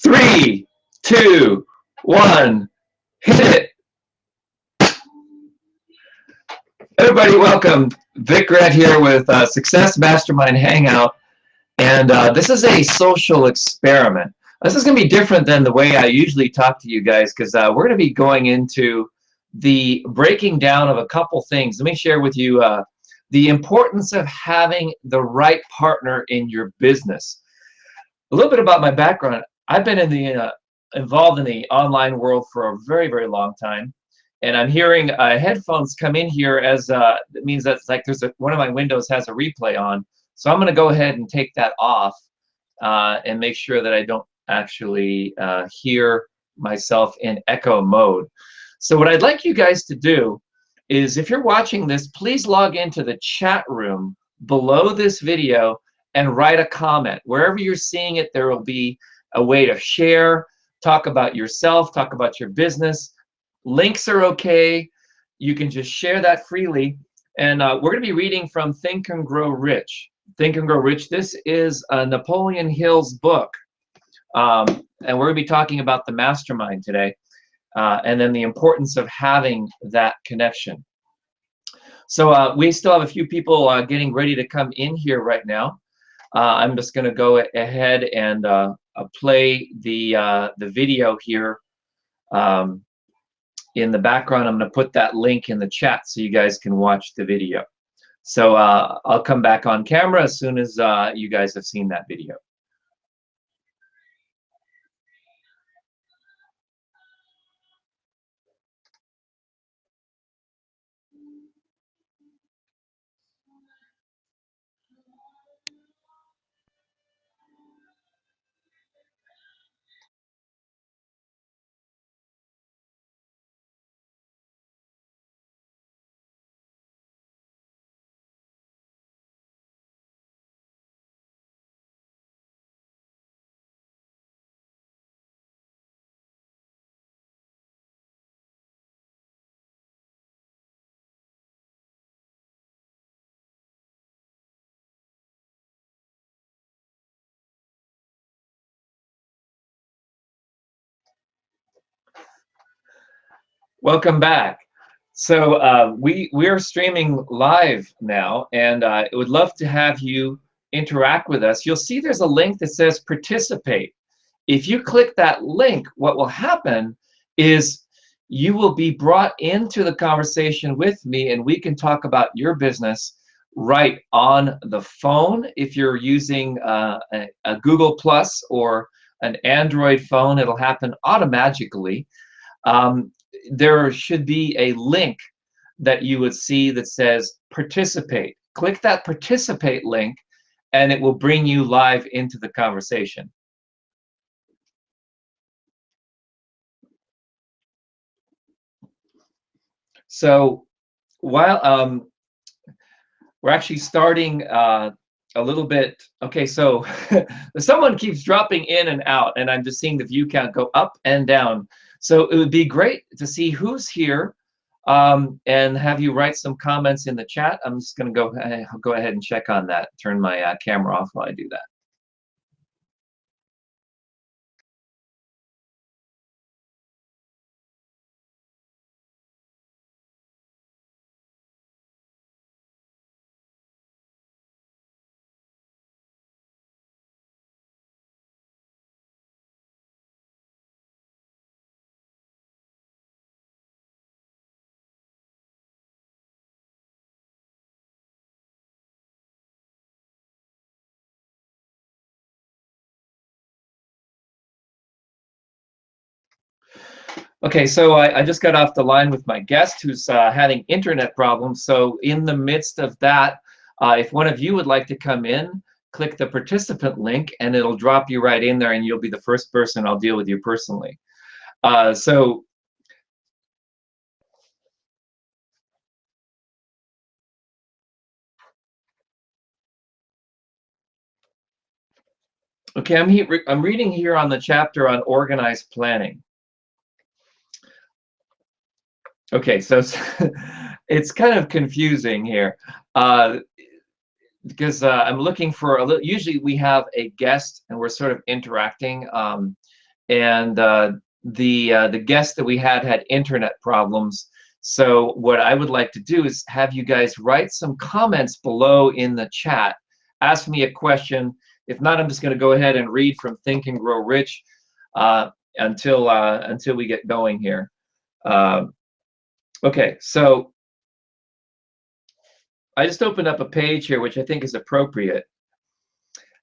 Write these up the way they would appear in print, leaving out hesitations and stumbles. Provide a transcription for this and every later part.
Three, two, one, hit it. Everybody, welcome. Vic Red here with Success Mastermind Hangout. And this is a social experiment. This is going to be different than the way I usually talk to you guys because we're going to be going into the breaking down of a couple things. Let me share with you the importance of having the right partner in your business. A little bit about my background. I've been in the involved in the online world for a very, very long time. And I'm hearing headphones come in here as it means that it's like one of my windows has a replay on. So I'm going to go ahead and take that off and make sure that I don't actually hear myself in echo mode. So what I'd like you guys to do is, if you're watching this, please log into the chat room below this video and write a comment. Wherever you're seeing it, there will be a way to share, talk about yourself, talk about your business. Links are okay. You can just share that freely. And we're going to be reading from Think and Grow Rich. Think and Grow Rich. This is Napoleon Hill's book. And we're going to be talking about the mastermind today. And then the importance of having that connection. So we still have a few people getting ready to come in here right now. I'm just going to go ahead and play the video here. In the background, I'm going to put that link in the chat so you guys can watch the video. So I'll come back on camera as soon as you guys have seen that video. Welcome back. So we're streaming live now, and I would love to have you interact with us. You'll see there's a link that says participate. If you click that link, what will happen is you will be brought into the conversation with me, and we can talk about your business right on the phone. If you're using a Google Plus or an Android phone, it'll happen automatically. There should be a link that you would see that says participate. Click that participate link and it will bring you live into the conversation. So while we're actually starting a little bit, okay, so someone keeps dropping in and out and I'm just seeing the view count go up and down. So it would be great to see who's here and have you write some comments in the chat. I'm just going to go ahead and check on that. Turn my camera off while I do that. Okay, so I just got off the line with my guest who's having internet problems. So in the midst of that, if one of you would like to come in, click the participant link and it'll drop you right in there and you'll be the first person I'll deal with you personally. Okay, I'm reading here on the chapter on organized planning. Okay, so it's kind of confusing here because I'm looking for a little. Usually we have a guest and we're sort of interacting, and the guest that we had internet problems. So what I would like to do is have you guys write some comments below in the chat. Ask me a question. If not, I'm just going to go ahead and read from Think and Grow Rich until we get going here. Okay, so I just opened up a page here, which I think is appropriate.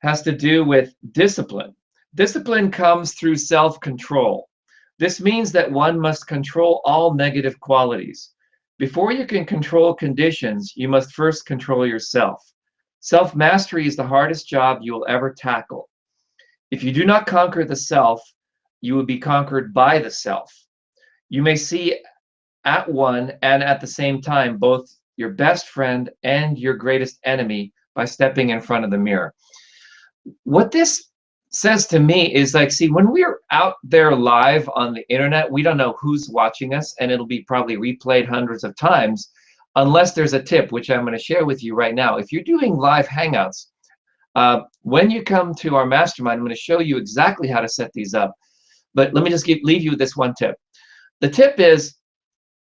Has to do with discipline. Discipline comes through self-control. This means that one must control all negative qualities. Before you can control conditions, you must first control yourself. Self-mastery is the hardest job you will ever tackle. If you do not conquer the self, you will be conquered by the self. You may see at one and at the same time both your best friend and your greatest enemy by stepping in front of the mirror. What this says to me is like, see, when we're out there live on the internet, we don't know who's watching us, and it'll be probably replayed hundreds of times, unless there's a tip, which I'm going to share with you right now. If you're doing live Hangouts, when you come to our mastermind, I'm going to show you exactly how to set these up. But let me just leave you with this one tip. The tip is,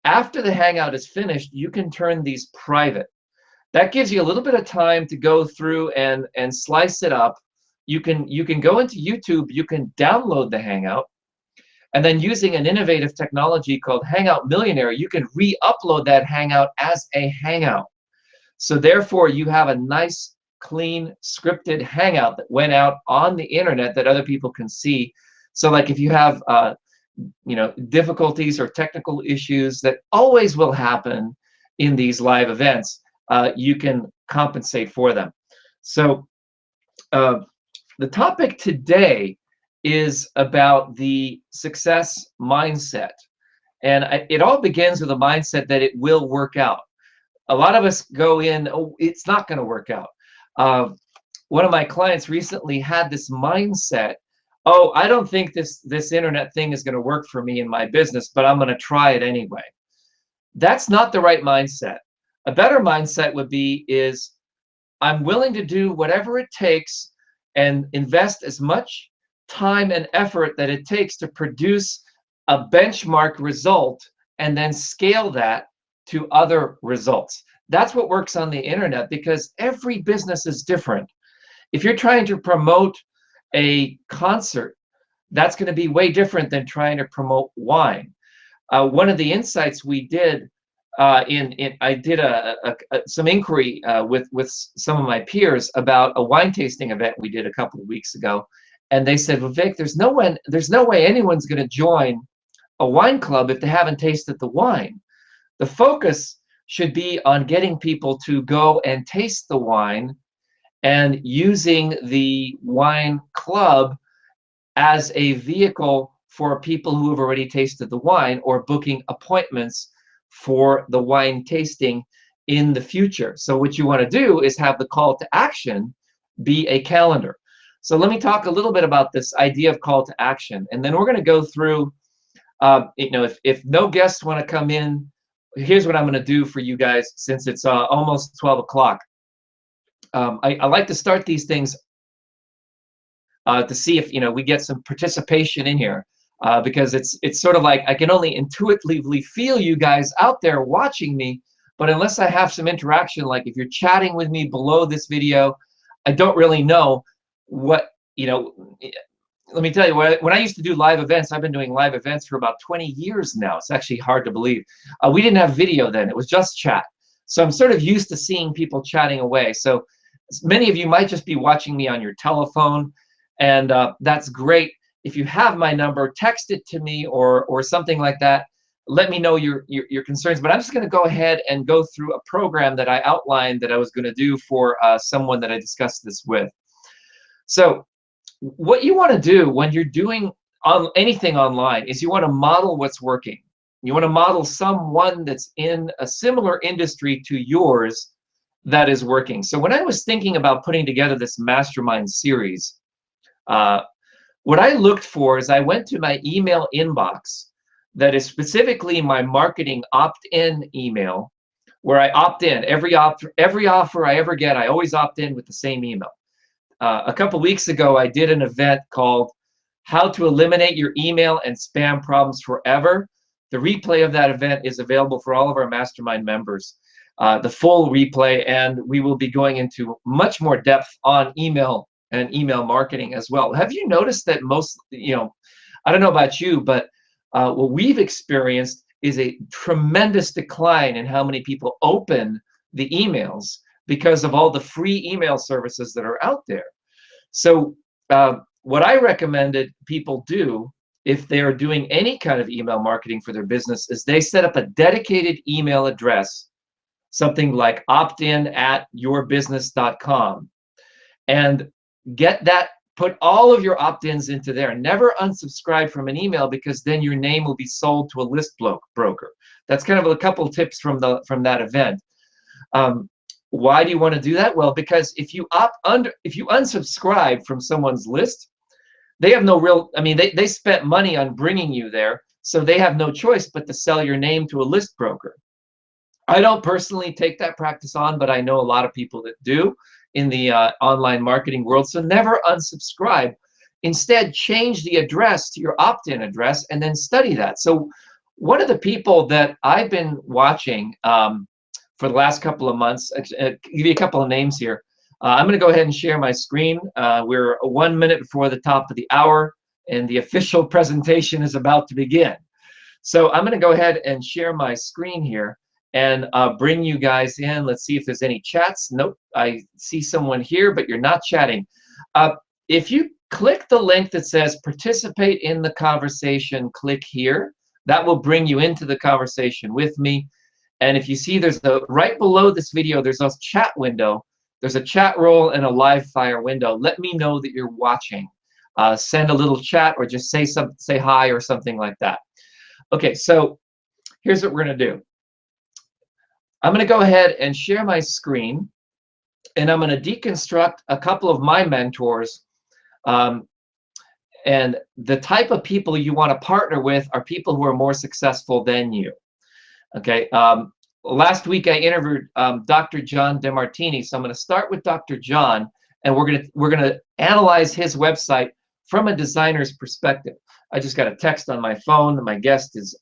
after the Hangout is finished, you can turn these private. That gives you a little bit of time to go through and slice it up. You can go into YouTube, you can download the Hangout, and then using an innovative technology called Hangout Millionaire, you can re-upload that Hangout as a Hangout. So therefore, you have a nice, clean, scripted Hangout that went out on the internet that other people can see. So like if you have difficulties or technical issues that always will happen in these live events, you can compensate for them. So the topic today is about the success mindset. And it all begins with a mindset that it will work out. A lot of us go in, oh, it's not going to work out. One of my clients recently had this mindset, oh, I don't think this internet thing is going to work for me in my business, but I'm going to try it anyway. That's not the right mindset. A better mindset would be is, I'm willing to do whatever it takes and invest as much time and effort that it takes to produce a benchmark result and then scale that to other results. That's what works on the internet, because every business is different. If you're trying to promote a concert, that's going to be way different than trying to promote wine. One of the insights we did I did some inquiry with some of my peers about a wine tasting event we did a couple of weeks ago, and they said, well, Vic, there's no way anyone's going to join a wine club if they haven't tasted the wine. The focus should be on getting people to go and taste the wine and using the wine club as a vehicle for people who have already tasted the wine, or booking appointments for the wine tasting in the future. So what you want to do is have the call to action be a calendar. So let me talk a little bit about this idea of call to action, and then we're going to go through, if no guests want to come in, here's what I'm going to do for you guys, since it's almost 12 o'clock. I like to start these things to see if we get some participation in here. Because it's sort of like I can only intuitively feel you guys out there watching me, but unless I have some interaction, like if you're chatting with me below this video, I don't really know what, let me tell you, when I used to do live events, I've been doing live events for about 20 years now. It's actually hard to believe. We didn't have video then, it was just chat. So I'm sort of used to seeing people chatting away. So many of you might just be watching me on your telephone, and that's great. If you have my number, text it to me or something like that. Let me know your concerns. But I'm just going to go ahead and go through a program that I outlined that I was going to do for someone that I discussed this with. So what you want to do when you're doing anything online is you want to model what's working. You want to model someone that's in a similar industry to yours that is working. So when I was thinking about putting together this mastermind series, what I looked for is I went to my email inbox that is specifically my marketing opt-in email, where I opt in. Every offer I ever get, I always opt in with the same email. A couple weeks ago, I did an event called how to eliminate your email and spam problems forever. The replay of that event is available for all of our Mastermind members, the full replay, and we will be going into much more depth on email and email marketing as well. Have you noticed that most, I don't know about you, but what we've experienced is a tremendous decline in how many people open the emails because of all the free email services that are out there. So what I recommended people do if they're doing any kind of email marketing for their business is they set up a dedicated email address, something like optin@yourbusiness.com, and get that, put all of your opt-ins into there. Never unsubscribe from an email, because then your name will be sold to a list broker. That's kind of a couple tips from that event. Why do you want to do that? Well, because if you unsubscribe from someone's list, they have no real, they spent money on bringing you there, so they have no choice but to sell your name to a list broker. I don't personally take that practice on, but I know a lot of people that do in the online marketing world. So never unsubscribe. Instead, change the address to your opt-in address and then study that. So one of the people that I've been watching for the last couple of months, give you a couple of names here. I'm going to go ahead and share my screen. We're 1 minute before the top of the hour, and the official presentation is about to begin. So I'm going to go ahead and share my screen here and bring you guys in. Let's see if there's any chats. Nope, I see someone here, but you're not chatting. If you click the link that says participate in the conversation, click here. That will bring you into the conversation with me. And if you see, there's right below this video, there's a chat window. There's a chat role and a live fire window. Let me know that you're watching. Send a little chat, or just say hi or something like that. Okay, so here's what we're going to do. I'm going to go ahead and share my screen, and I'm going to deconstruct a couple of my mentors. And the type of people you want to partner with are people who are more successful than you. Okay. Last week I interviewed Dr. John DeMartini, so I'm going to start with Dr. John, and we're gonna analyze his website from a designer's perspective. I just got a text on my phone that my guest is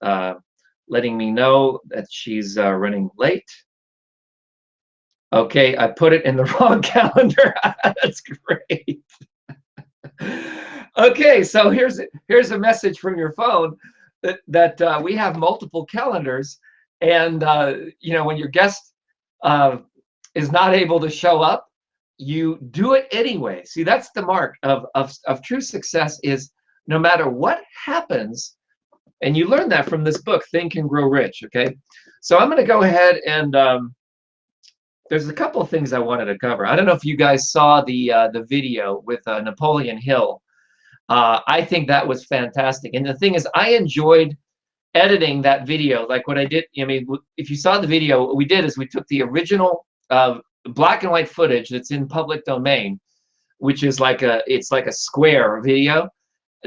letting me know that she's running late. Okay, I put it in the wrong calendar. That's great. Okay, so here's a message from your phone that we have multiple calendars. And when your guest is not able to show up, you do it anyway. See, that's the mark of true success, is no matter what happens, and you learn that from this book, Think and Grow Rich, okay? So I'm going to go ahead and there's a couple of things I wanted to cover. I don't know if you guys saw the video with Napoleon Hill. I think that was fantastic. And the thing is, I enjoyed editing that video. Like what I did, if you saw the video, what we did is we took the original black and white footage that's in public domain, which is it's like a square video,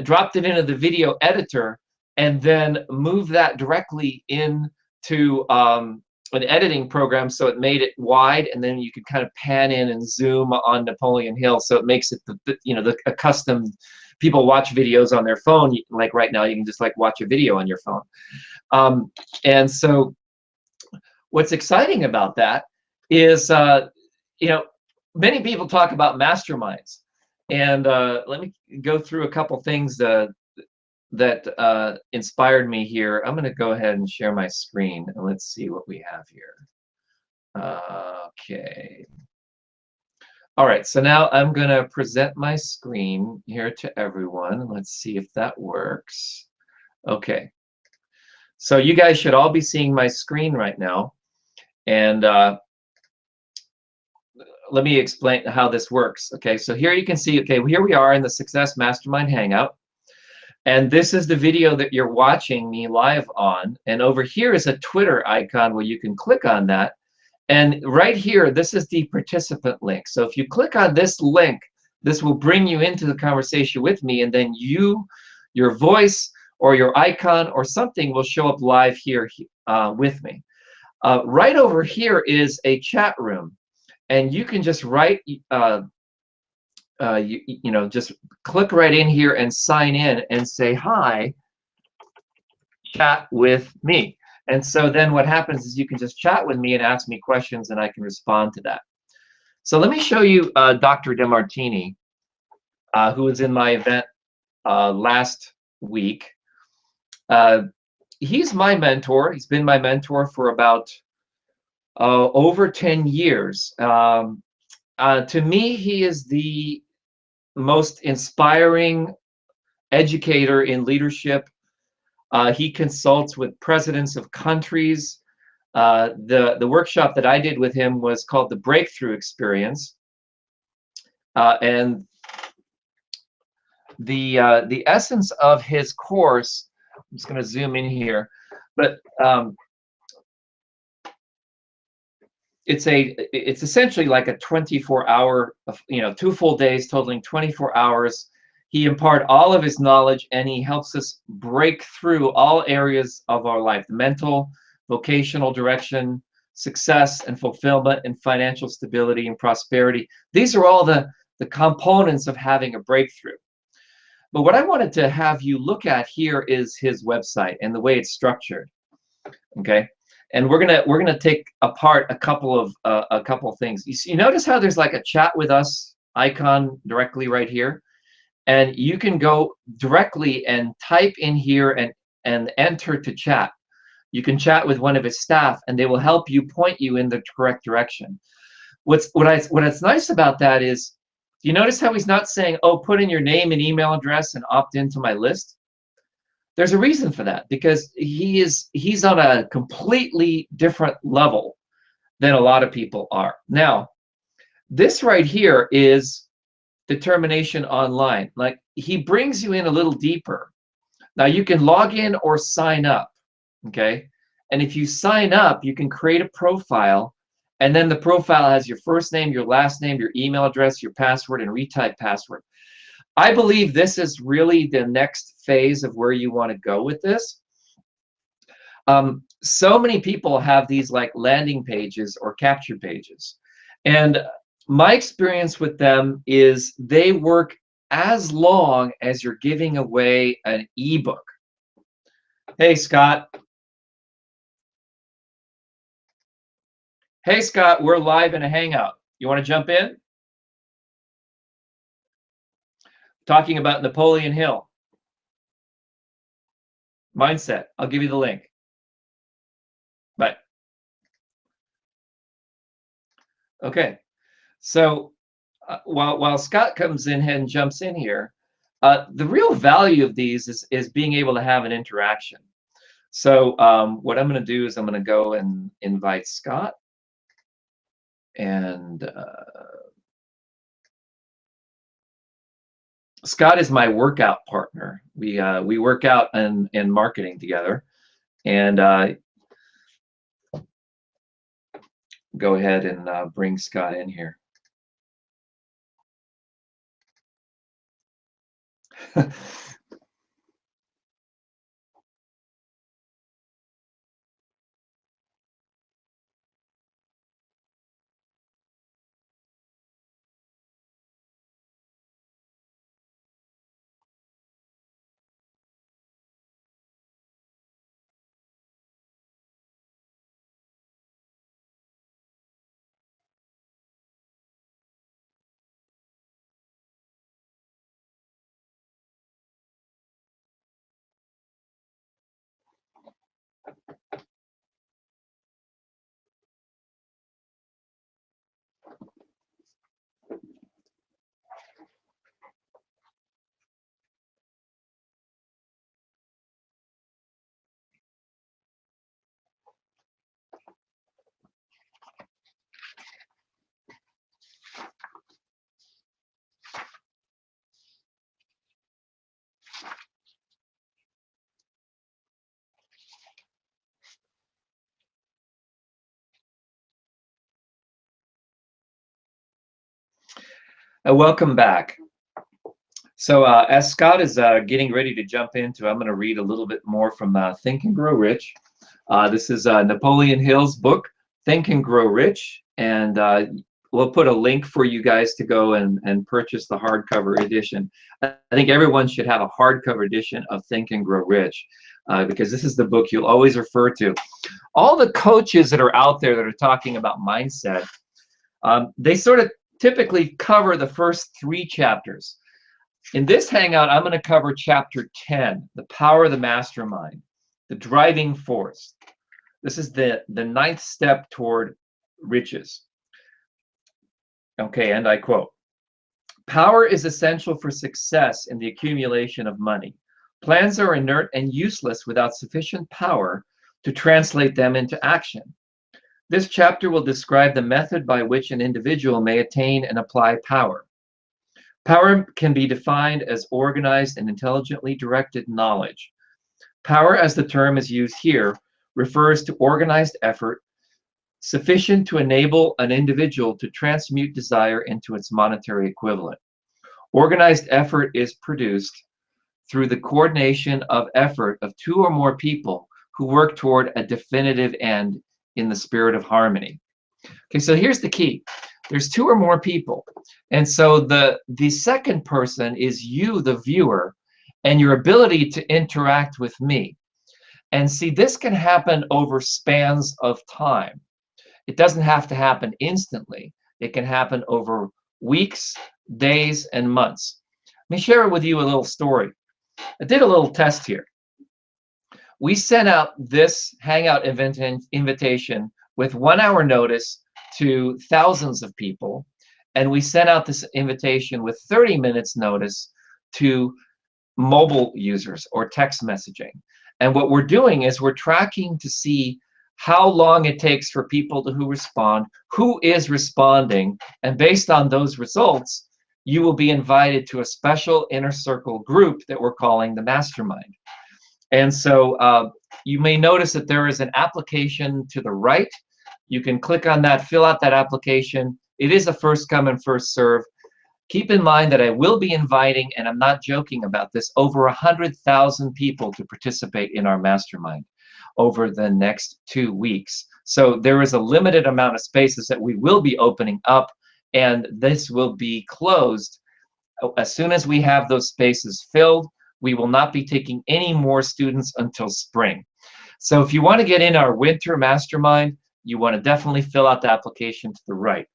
dropped it into the video editor, and then moved that directly into an editing program, so it made it wide, and then you could kind of pan in and zoom on Napoleon Hill, so it makes it the accustomed. People watch videos on their phone, like right now you can just watch a video on your phone. And so what's exciting about that is many people talk about masterminds, and let me go through a couple things that inspired me here. I'm going to go ahead and share my screen, and let's see what we have here. Okay. All right, so now I'm going to present my screen here to everyone. Let's see if that works. Okay. So you guys should all be seeing my screen right now. And let me explain how this works. Okay, so here you can see, okay, here we are in the Success Mastermind Hangout. And this is the video that you're watching me live on. And over here is a Twitter icon where you can click on that. And right here, this is the participant link. So if you click on this link, this will bring you into the conversation with me, and then your voice or your icon or something will show up live here with me. Right over here is a chat room, and you can just write you know, just click right in here and sign in and say, hi, chat with me. And so then what happens is you can just chat with me and ask me questions, and I can respond to that. So let me show you Dr. DeMartini, who was in my event last week. He's my mentor. He's been my mentor for about over 10 years. To me, he is the most inspiring educator in leadership. He consults with presidents of countries. The workshop that I did with him was called the Breakthrough Experience, and the essence of his course. I'm just going to zoom in here, but it's essentially like a 24-hour, you know, 2 full days totaling 24 hours. He imparts all of his knowledge, and he helps us break through all areas of our life: mental, vocational direction, success and fulfillment, and financial stability and prosperity. These are all the components of having a breakthrough. But what I wanted to have you look at here is his website and the way it's structured. Okay, and we're gonna take apart a couple of things. You notice how there's like a chat with us icon directly right here, and you can go directly and type in here and enter to chat. You can chat with one of his staff, and they will help you, point you in the correct direction. What's nice about that is, you notice how he's not saying, oh, put in your name and email address and opt into my list? There's a reason for that, because he's on a completely different level than a lot of people are. Now, this right here is determination online. Like, he brings you in a little deeper. Now, you can log in or sign up, okay? And if you sign up, you can create a profile, and then the profile has your first name, your last name, your email address, your password, and retype password. I believe this is really the next phase of where you want to go with this. So many people have these like landing pages or capture pages. And my experience with them is they work as long as you're giving away an ebook. Hey, Scott. Hey, Scott, we're live in a Hangout. You want to jump in? Talking about Napoleon Hill. Mindset. I'll give you the link. Bye. Okay. So while Scott comes in and jumps in here, the real value of these is being able to have an interaction. So what I'm going to do is I'm going to go and invite Scott. And Scott is my workout partner. We work out in marketing together. And go ahead and bring Scott in here. Welcome back. So as Scott is getting ready to jump into, I'm going to read a little bit more from Think and Grow Rich. This is Napoleon Hill's book, Think and Grow Rich. And we'll put a link for you guys to go and purchase the hardcover edition. I think everyone should have a hardcover edition of Think and Grow Rich, because this is the book you'll always refer to. All the coaches that are out there that are talking about mindset, they sort of typically cover the first 3 chapters. In this hangout, I'm going to cover chapter 10, the power of the mastermind, the driving force. This is the 9th step toward riches. Okay, and I quote, "Power is essential for success in the accumulation of money. Plans are inert and useless without sufficient power to translate them into action. This chapter will describe the method by which an individual may attain and apply power. Power can be defined as organized and intelligently directed knowledge. Power, as the term is used here, refers to organized effort sufficient to enable an individual to transmute desire into its monetary equivalent. Organized effort is produced through the coordination of effort of 2 or more people who work toward a definitive end in the spirit of harmony." Okay, so here's the key. There's 2 or more people. And so the second person is you, the viewer, and your ability to interact with me. And see, this can happen over spans of time. It doesn't have to happen instantly. It can happen over weeks, days, and months. Let me share with you a little story. I did a little test here. We sent out this Hangout invitation with 1 hour notice to thousands of people, and we sent out this invitation with 30 minutes notice to mobile users or text messaging. And what we're doing is we're tracking to see how long it takes for people who respond, who is responding, and based on those results, you will be invited to a special inner circle group that we're calling the Mastermind. And so you may notice that there is an application to the right. You can click on that, fill out that application. It is a first come and first serve. Keep in mind that I will be inviting, and I'm not joking about this, over 100,000 people to participate in our Mastermind over the next 2 weeks. So there is a limited amount of spaces that we will be opening up, and this will be closed as soon as we have those spaces filled. We will not be taking any more students until spring. So if you want to get in our winter Mastermind, you want to definitely fill out the application to the right.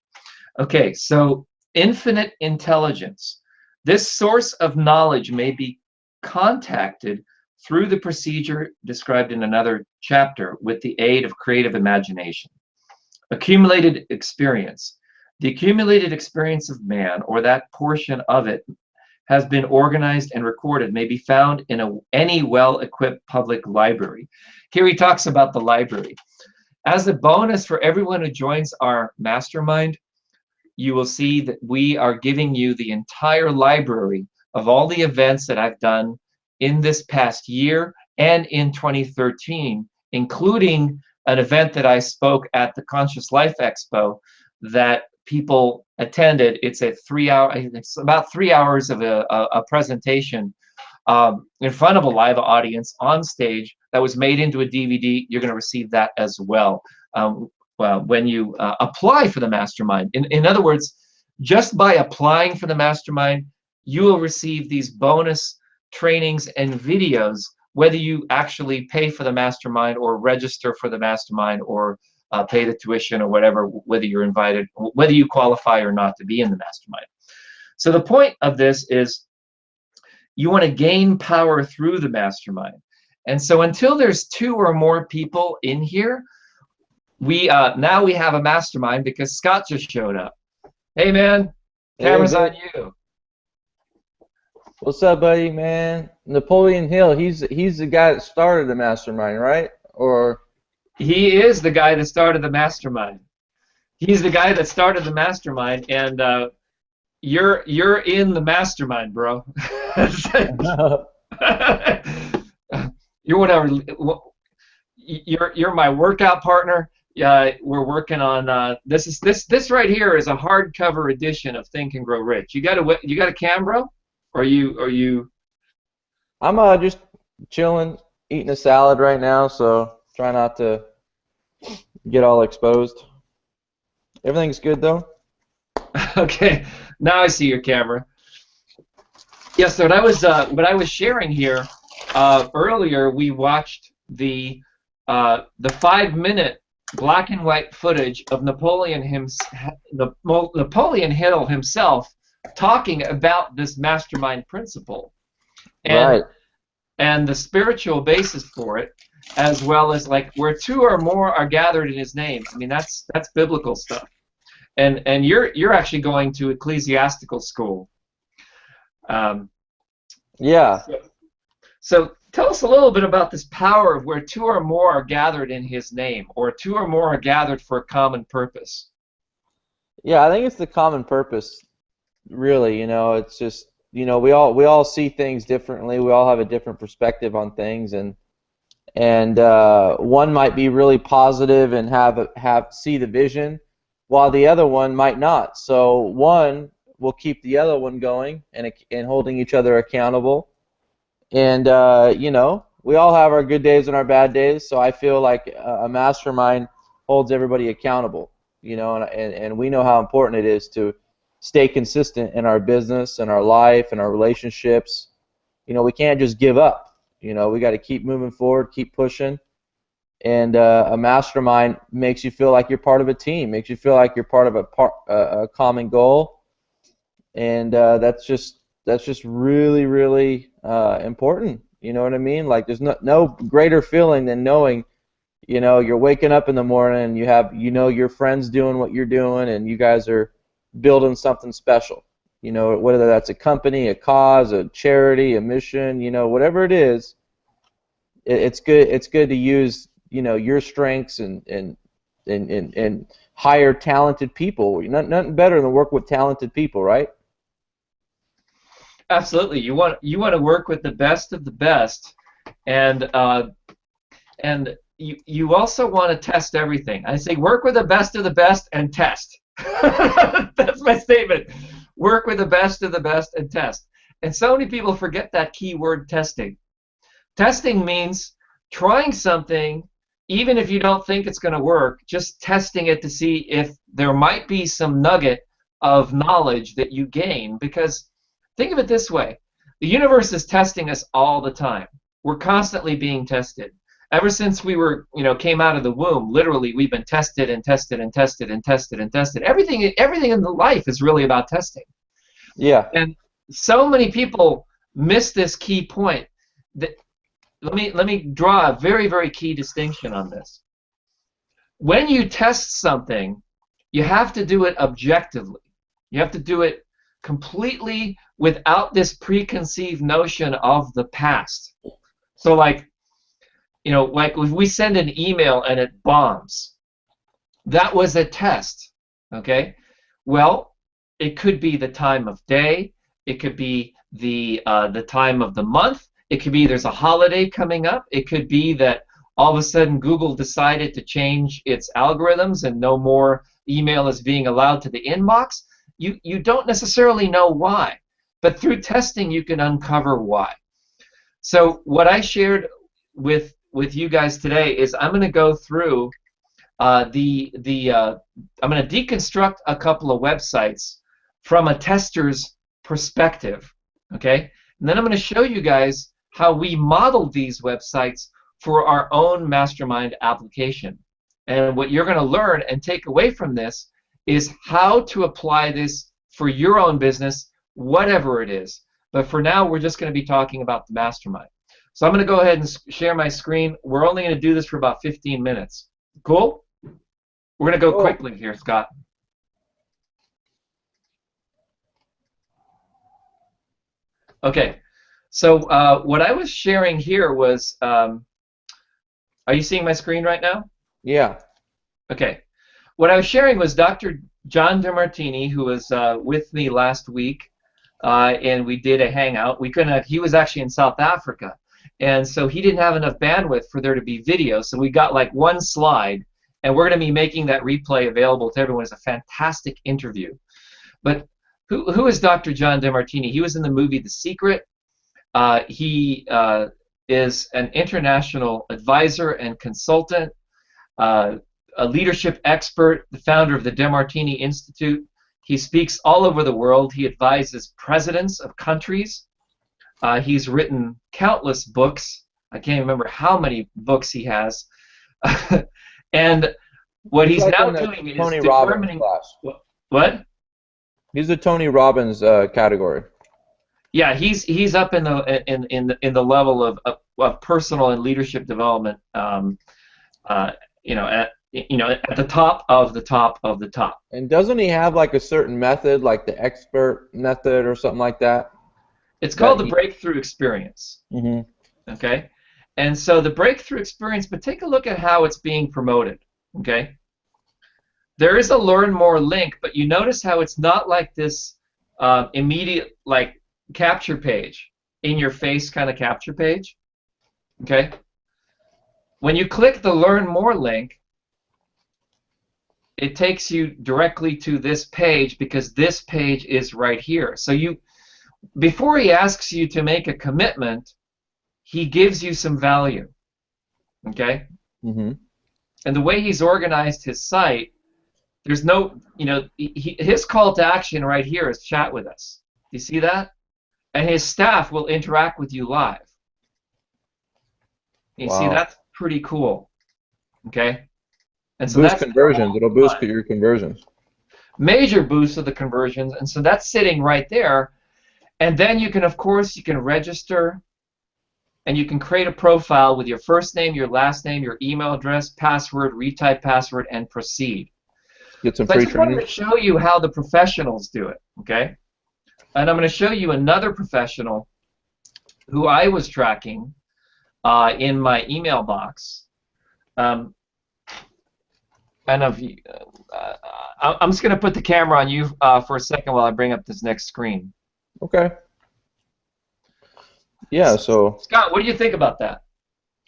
Okay, so infinite intelligence. This source of knowledge may be contacted through the procedure described in another chapter with the aid of creative imagination. Accumulated experience. The accumulated experience of man, or that portion of it, has been organized and recorded, may be found in any well-equipped public library. Here he talks about the library. As a bonus for everyone who joins our Mastermind, you will see that we are giving you the entire library of all the events that I've done in this past year and in 2013, including an event that I spoke at the Conscious Life Expo that people attended. It's a 3-hour, it's about 3 hours of a presentation in front of a live audience on stage that was made into a DVD. You're going to receive that as well. When you apply for the Mastermind. In other words, just by applying for the Mastermind, you will receive these bonus trainings and videos, whether you actually pay for the Mastermind or register for the Mastermind or pay the tuition or whatever, whether you're invited, whether you qualify or not to be in the Mastermind. So the point of this is you want to gain power through the Mastermind. And so until there's 2 or more people in here, now we have a Mastermind because Scott just showed up. Hey man, camera's on you. What's up, buddy, man? Napoleon Hill, he's the guy that started the Mastermind, right? Or he is the guy that started the Mastermind. He's the guy that started the Mastermind, and you're in the Mastermind, bro. You're whatever. You're my workout partner. We're working on this right here is a hardcover edition of Think and Grow Rich. You got a cam, bro? Or are you? I'm just chilling, eating a salad right now, so try not to get all exposed. Everything's good though. Okay, now I see your camera. Yes, so what I was sharing here earlier. We watched the 5 minute black and white footage of Napoleon Hill himself talking about this mastermind principle and Right. and the spiritual basis for it, as well as like where two or more are gathered in his name. I mean, that's biblical stuff. And you're actually going to ecclesiastical school. Um, Yeah. so tell us a little bit about this power of where two or more are gathered in his name, or two or more are gathered for a common purpose. Yeah, I think it's the common purpose, really. It's just, we all see things differently. We all have a different perspective on things, and one might be really positive and have see the vision, while the other one might not. So one will keep the other one going and holding each other accountable. And we all have our good days and our bad days. So I feel like a mastermind holds everybody accountable. And we know how important it is to stay consistent in our business and our life and our relationships. We can't just give up. We got to keep moving forward, keep pushing. And a mastermind makes you feel like you're part of a team, makes you feel like you're part of a common goal, and that's just really really important. You know what I mean? Like there's no greater feeling than knowing, you're waking up in the morning and your friends doing what you're doing, and you guys are building something special. Whether that's a company, a cause, a charity, a mission, whatever it is, it's good to use your strengths and hire talented people. Nothing better than work with talented people, right? Absolutely, you want to work with the best of the best, and you also want to test everything. I say work with the best of the best and test. That's my statement. Work with the best of the best and test. And so many people forget that key word, testing. Testing means trying something, even if you don't think it's going to work, just testing it to see if there might be some nugget of knowledge that you gain. Because think of it this way, the universe is testing us all the time. We're constantly being tested. Ever since came out of the womb, literally we've been tested and tested and tested and tested and tested. Everything in the life is really about testing. Yeah. And so many people miss this key point. That, let me draw a very, very key distinction on this. When you test something, you have to do it objectively. You have to do it completely without this preconceived notion of the past. So like if we send an email and it bombs, that was a test, okay? Well, it could be the time of day, it could be the time of the month, it could be there's a holiday coming up, it could be that all of a sudden Google decided to change its algorithms and no more email is being allowed to the inbox. You don't necessarily know why, but through testing you can uncover why. So what I shared with you guys today is I'm going to go through I'm going to deconstruct a couple of websites from a tester's perspective, okay? And then I'm going to show you guys how we modeled these websites for our own mastermind application. And what you're going to learn and take away from this is how to apply this for your own business, whatever it is. But for now, we're just going to be talking about the mastermind. So I'm going to go ahead and share my screen. We're only going to do this for about 15 minutes. Cool? We're going to go quickly here, Scott. Okay. So what I was sharing here was, are you seeing my screen right now? Yeah. Okay. What I was sharing was Dr. John DeMartini, who was with me last week, and we did a hangout. We couldn't have, he was actually in South Africa, and so he didn't have enough bandwidth for there to be video, so we got like one slide, and we're going to be making that replay available to everyone. It's a fantastic interview. But who is Dr. John DeMartini? He was in the movie The Secret. He is an international advisor and consultant, a leadership expert, the founder of the DeMartini Institute. He speaks all over the world. He advises presidents of countries. He's written countless books. I can't remember how many books he has. And what he's like now in the doing is Tony Robbins determining class. what? He's the Tony Robbins category. Yeah, he's up in the level of personal and leadership development. At the top of the top of the top. And doesn't he have like a certain method, like the expert method or something like that? It's called the breakthrough experience. Mm-hmm. Okay, and so the breakthrough experience. But take a look at how it's being promoted. Okay, there is a learn more link, but you notice how it's not like this immediate like capture page, in your face kind of capture page. Okay, when you click the learn more link, it takes you directly to this page, because this page is right here. So before he asks you to make a commitment, he gives you some value. Okay? Mm-hmm. And the way he's organized his site, there's no, his call to action right here is chat with us. Do you see that? And his staff will interact with you live. You see, that's pretty cool. Okay? And so boost conversions. It'll boost your conversions. Major boost of the conversions, and so that's sitting right there. And then you can, of course, register, and you can create a profile with your first name, your last name, your email address, password, retype password, and proceed. Get some so free I just wanted training. to show you how the professionals do it, okay? And I'm going to show you another professional who I was tracking in my email box. And I'm just going to put the camera on you for a second while I bring up this next screen. Okay. Yeah, so... Scott, what do you think about that?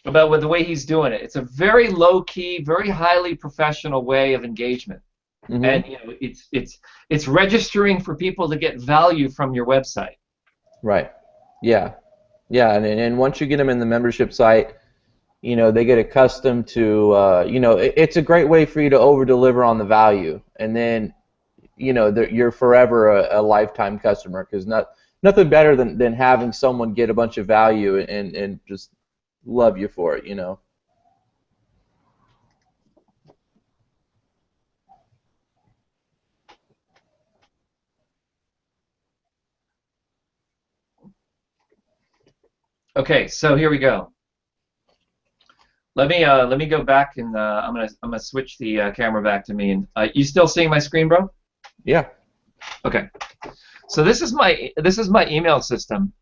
About with the way he's doing it? It's a very low-key, very highly professional way of engagement. Mm-hmm. And it's registering for people to get value from your website. Right. Yeah. Yeah, and once you get them in the membership site, they get accustomed to, it's a great way for you to over-deliver on the value, and then, you're forever a lifetime customer, because nothing better than having someone get a bunch of value and just love you for it, Okay, so here we go. Let me go back, and I'm gonna switch the camera back to me. And you still seeing my screen, bro? Yeah. Okay. So this is my email system.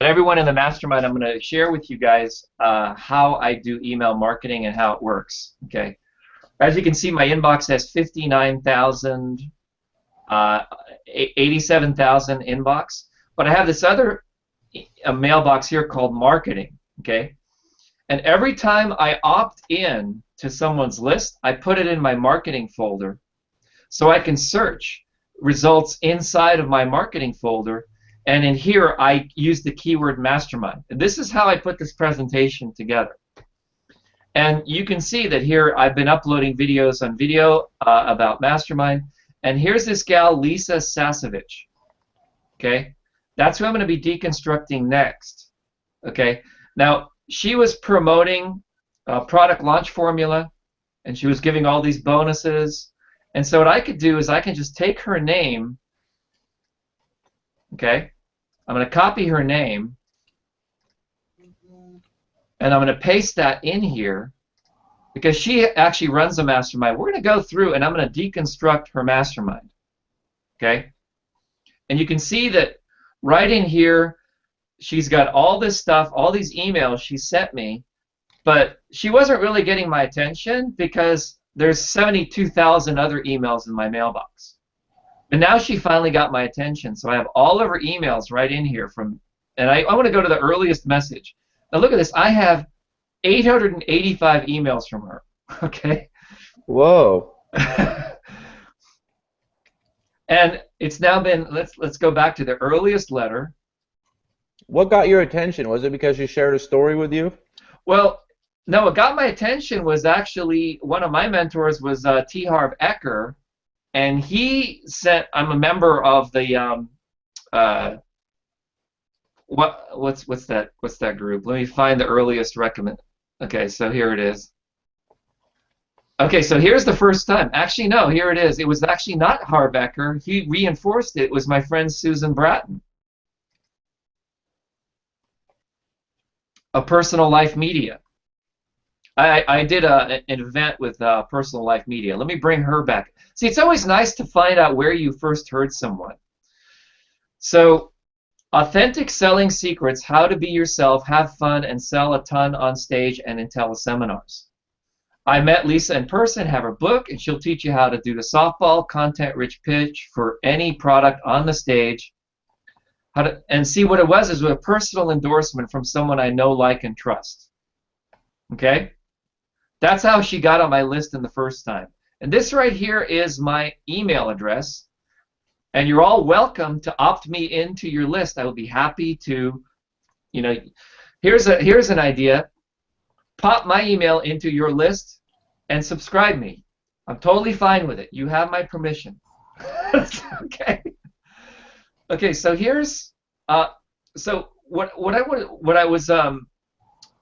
And everyone in the mastermind, I'm going to share with you guys how I do email marketing and how it works. Okay. As you can see, my inbox has 59,000, 87,000 inbox. But I have this other mailbox here called marketing. Okay. And every time I opt in to someone's list, I put it in my marketing folder, so I can search results inside of my marketing folder, and in here I use the keyword mastermind. And this is how I put this presentation together. And you can see that here I've been uploading videos on video about mastermind, and here's this gal, Lisa Sasevich. Okay, that's who I'm going to be deconstructing next. Okay, now she was promoting a product launch formula, and she was giving all these bonuses. And so what I could do is I can just take her name, okay? I'm going to copy her name, and I'm going to paste that in here, because she actually runs a mastermind. We're going to go through, and I'm going to deconstruct her mastermind, okay? And you can see that right in here, she's got all this stuff, all these emails she sent me, but she wasn't really getting my attention because there's 72,000 other emails in my mailbox. And now she finally got my attention, so I have all of her emails right in here and I want to go to the earliest message. Now look at this, I have 885 emails from her, okay? Whoa. And it's now been, let's go back to the earliest letter. What got your attention? Was it because she shared a story with you? Well, no, what got my attention was actually one of my mentors was T. Harv Eker, and he sent. I'm a member of the what's that group? Let me find the earliest recommend. Okay, so here it is. Okay, so here's the first time. Actually, no, here it is. It was actually not Harbecker. He reinforced it. It was my friend Susan Bratton. A Personal Life Media. I did an event with Personal Life Media. Let me bring her back. See, it's always nice to find out where you first heard someone. So, Authentic Selling Secrets, How to Be Yourself, Have Fun, and Sell a Ton on Stage and in Teleseminars. I met Lisa in person, have her book, and she'll teach you how to do the softball, content-rich pitch for any product on the stage. And see, what it was is a personal endorsement from someone I know, like, and trust. Okay? That's how she got on my list in the first time. And this right here is my email address. And you're all welcome to opt me into your list. I will be happy to, here's an idea. Pop my email into your list and subscribe me. I'm totally fine with it. You have my permission. Okay. Okay. So here's so what I was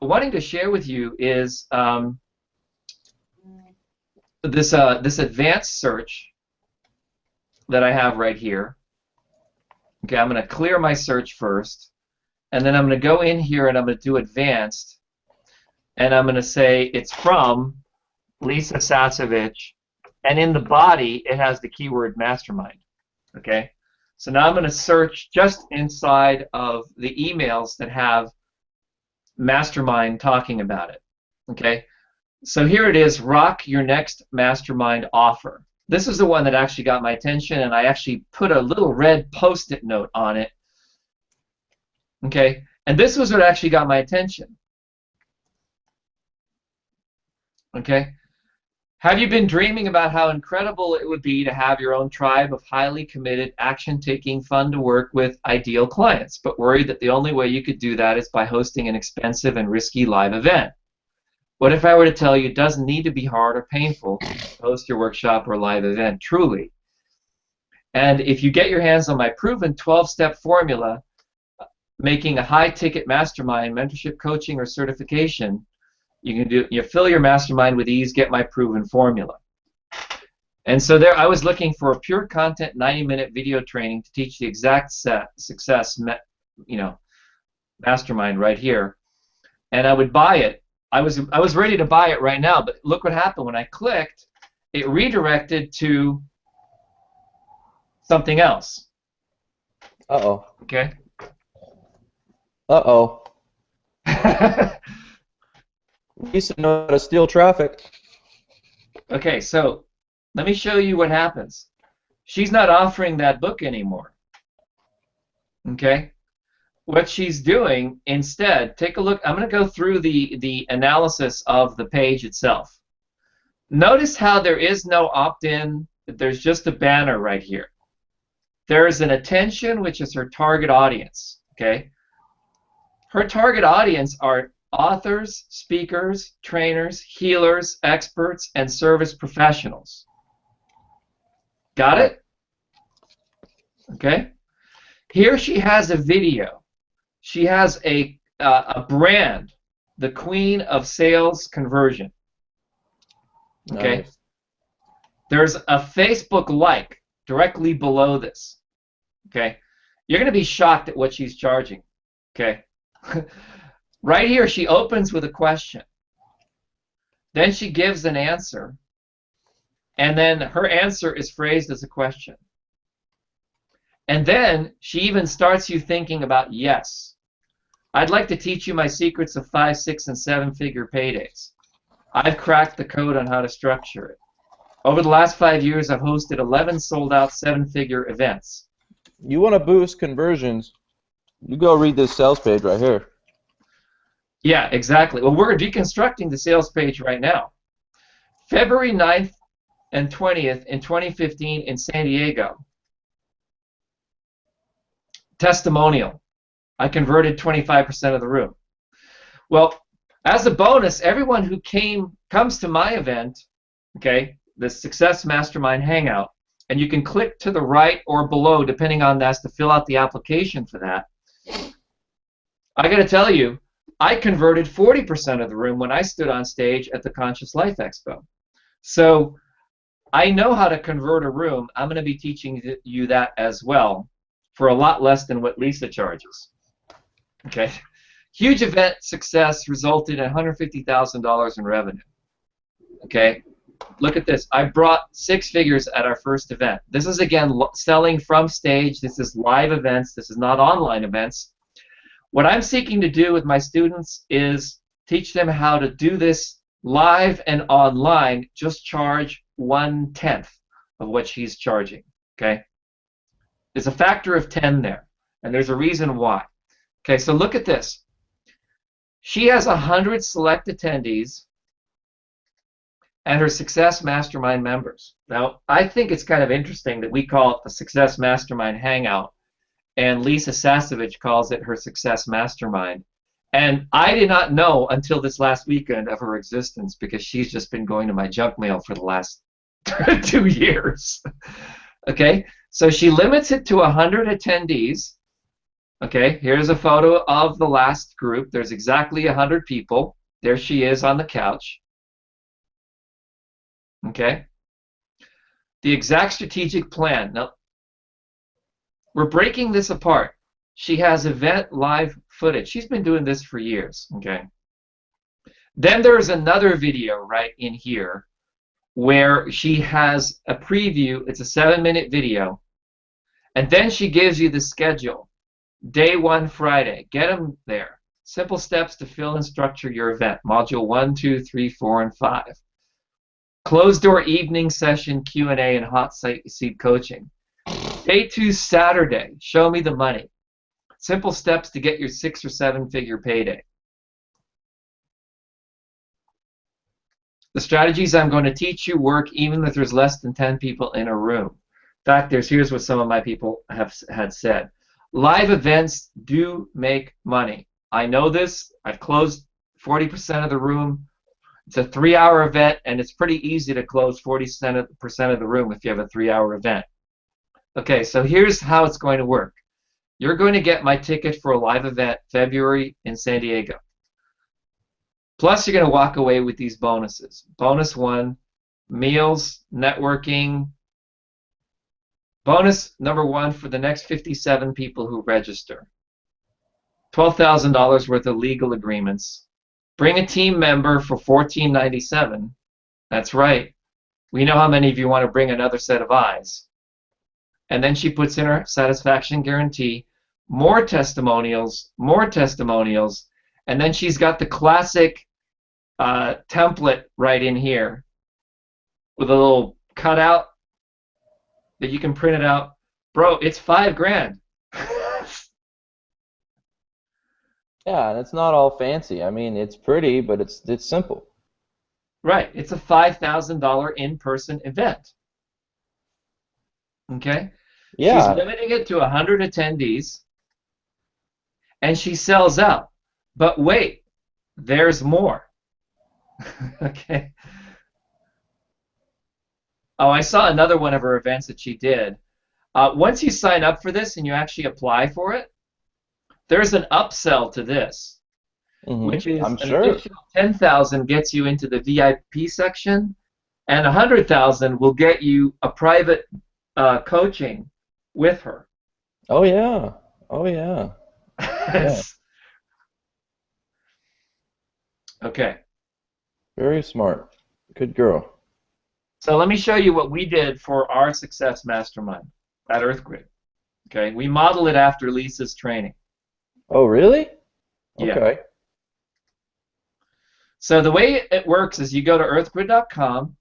wanting to share with you is this advanced search that I have right here. Okay, I'm going to clear my search first, and then I'm going to go in here and I'm going to do advanced. And I'm going to say it's from Lisa Sasevich, and in the body it has the keyword mastermind. Okay, so now I'm going to search just inside of the emails that have mastermind talking about it. Okay, so here it is, rock your next mastermind offer. This is the one that actually got my attention, and I actually put a little red post-it note on it. Okay, and this was what actually got my attention. Okay, have you been dreaming about how incredible it would be to have your own tribe of highly committed, action-taking, fun-to-work with ideal clients, but worried that the only way you could do that is by hosting an expensive and risky live event? What if I were to tell you it doesn't need to be hard or painful to host your workshop or live event, truly? And if you get your hands on my proven 12-step formula, making a high-ticket mastermind, mentorship, coaching, or certification, you fill your mastermind with ease, get my proven formula. And so there I was looking for a pure content 90-minute video training to teach the exact success mastermind right here. And I would buy it. I was ready to buy it right now, but look what happened when I clicked. It redirected to something else. Uh-oh. Okay. Uh-oh. Lisa knows how to steal traffic. Okay, so let me show you what happens. She's not offering that book anymore. Okay? What she's doing instead, take a look. I'm going to go through the analysis of the page itself. Notice how there is no opt-in. There's just a banner right here. There is an attention, which is her target audience. Okay? Her target audience are authors, speakers, trainers, healers, experts, and service professionals. Got it? Okay. Here she has a video. She has a brand, the Queen of Sales Conversion. Okay. Nice. There's a Facebook like directly below this. Okay. You're going to be shocked at what she's charging. Okay. Right here, she opens with a question. Then she gives an answer. And then her answer is phrased as a question. And then she even starts you thinking about yes. I'd like to teach you my secrets of 5, 6, and 7-figure paydays. I've cracked the code on how to structure it. Over the last 5 years, I've hosted 11 sold-out 7-figure events. You want to boost conversions, you go read this sales page right here. Yeah, exactly. Well, we're deconstructing the sales page right now. February 9th and 20th in 2015 in San Diego. Testimonial. I converted 25% of the room. Well, as a bonus, everyone who comes to my event, okay, the Success Mastermind Hangout, and you can click to the right or below, depending on that's to fill out the application for that. I got to tell you, I converted 40% of the room when I stood on stage at the Conscious Life Expo. So I know how to convert a room. I'm going to be teaching you that as well for a lot less than what Lisa charges. Okay. Huge event success resulted in $150,000 in revenue. Okay. Look at this. I brought 6 figures at our first event. This is, again, selling from stage. This is live events. This is not online events. What I'm seeking to do with my students is teach them how to do this live and online. Just charge 1/10 of what she's charging. Okay? There's a factor of 10 there, and there's a reason why. Okay, so look at this. She has 100 select attendees and her Success Mastermind members. Now, I think it's kind of interesting that we call it the Success Mastermind Hangout, and Lisa Sasevich calls it her Success Mastermind. And I did not know until this last weekend of her existence, because she's just been going to my junk mail for the last 2 years. Okay, so she limits it to 100 attendees. Okay, here's a photo of the last group. There's exactly 100 people. There she is on the couch. Okay, the exact strategic plan. Now, we're breaking this apart. She has event live footage. She's been doing this for years. Okay. Then there's another video right in here where she has a preview. It's a 7-minute video. And then she gives you the schedule. Day 1, Friday. Get them there. Simple steps to fill and structure your event. Module 1, 2, 3, 4, and 5. Closed door evening session, Q&A, and hot seat coaching. Day 2, Saturday. Show me the money. Simple steps to get your 6- or 7-figure payday. The strategies I'm going to teach you work even if there's less than 10 people in a room. In fact, here's what some of my people had said. Live events do make money. I know this. I've closed 40% of the room. It's a 3-hour event, and it's pretty easy to close 40% of the room if you have a 3-hour event. Okay, so here's how it's going to work. You're going to get my ticket for a live event February in San Diego. Plus, you're going to walk away with these bonuses. Bonus 1, meals, networking. Bonus number 1 for the next 57 people who register. $12,000 worth of legal agreements. Bring a team member for $14.97. That's right. We know how many of you want to bring another set of eyes. And then she puts in her satisfaction guarantee, more testimonials, and then she's got the classic template right in here with a little cutout that you can print it out. Bro, it's $5,000. Yeah, and it's not all fancy. I mean, it's pretty, but it's simple. Right. It's a $5,000 in-person event. Okay? Yeah. She's limiting it to 100 attendees, and she sells out. But wait, there's more. Okay. Oh, I saw another one of her events that she did. Once you sign up for this and you actually apply for it, there's an upsell to this, which is I'm an sure. additional 10,000 gets you into the VIP section, and 100,000 will get you a private coaching with her. Oh yeah. Oh yeah. Yeah. Okay. Very smart. Good girl. So let me show you what we did for our Success Mastermind at EarthGrid. Okay, we model it after Lisa's training. Oh really? Yeah. Okay. So the way it works is you go to earthgrid.com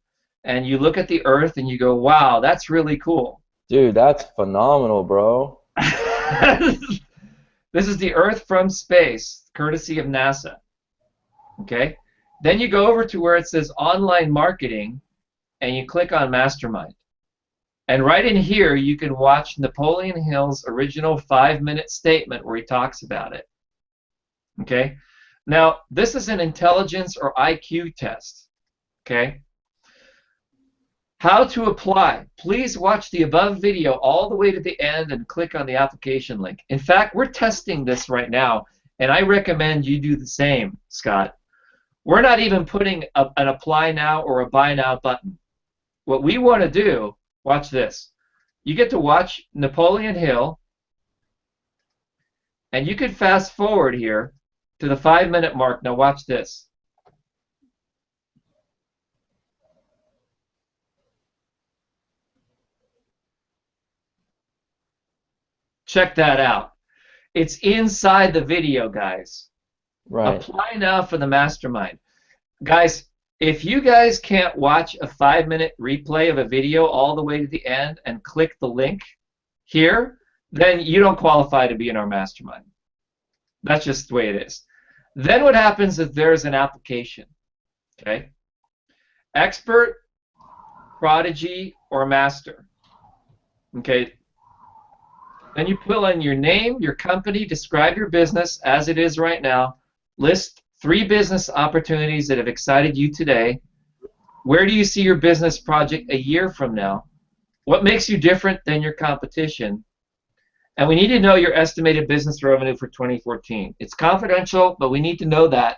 and you look at the Earth and you go, wow, that's really cool. Dude, that's phenomenal, bro. This is the Earth from space, courtesy of NASA. Okay? Then you go over to where it says online marketing and you click on Mastermind. And right in here, you can watch Napoleon Hill's original 5-minute statement where he talks about it. Okay? Now, this is an intelligence or IQ test. Okay? How to apply. Please watch the above video all the way to the end and click on the application link. In fact, we're testing this right now, and I recommend you do the same, Scott. We're not even putting an apply now or a buy now button. What we want to do, watch this. You get to watch Napoleon Hill, and you can fast forward here to the 5-minute mark. Now watch this. Check that out. It's inside the video, guys. Right. Apply now for the mastermind. Guys, if you guys can't watch a 5-minute replay of a video all the way to the end and click the link here, then you don't qualify to be in our mastermind. That's just the way it is. Then what happens if there's an application? Okay? Expert, prodigy, or master. Okay? Then you fill in your name, your company, describe your business as it is right now, list 3 business opportunities that have excited you today. Where do you see your business project a year from now? What makes you different than your competition? And we need to know your estimated business revenue for 2014. It's confidential, but we need to know that.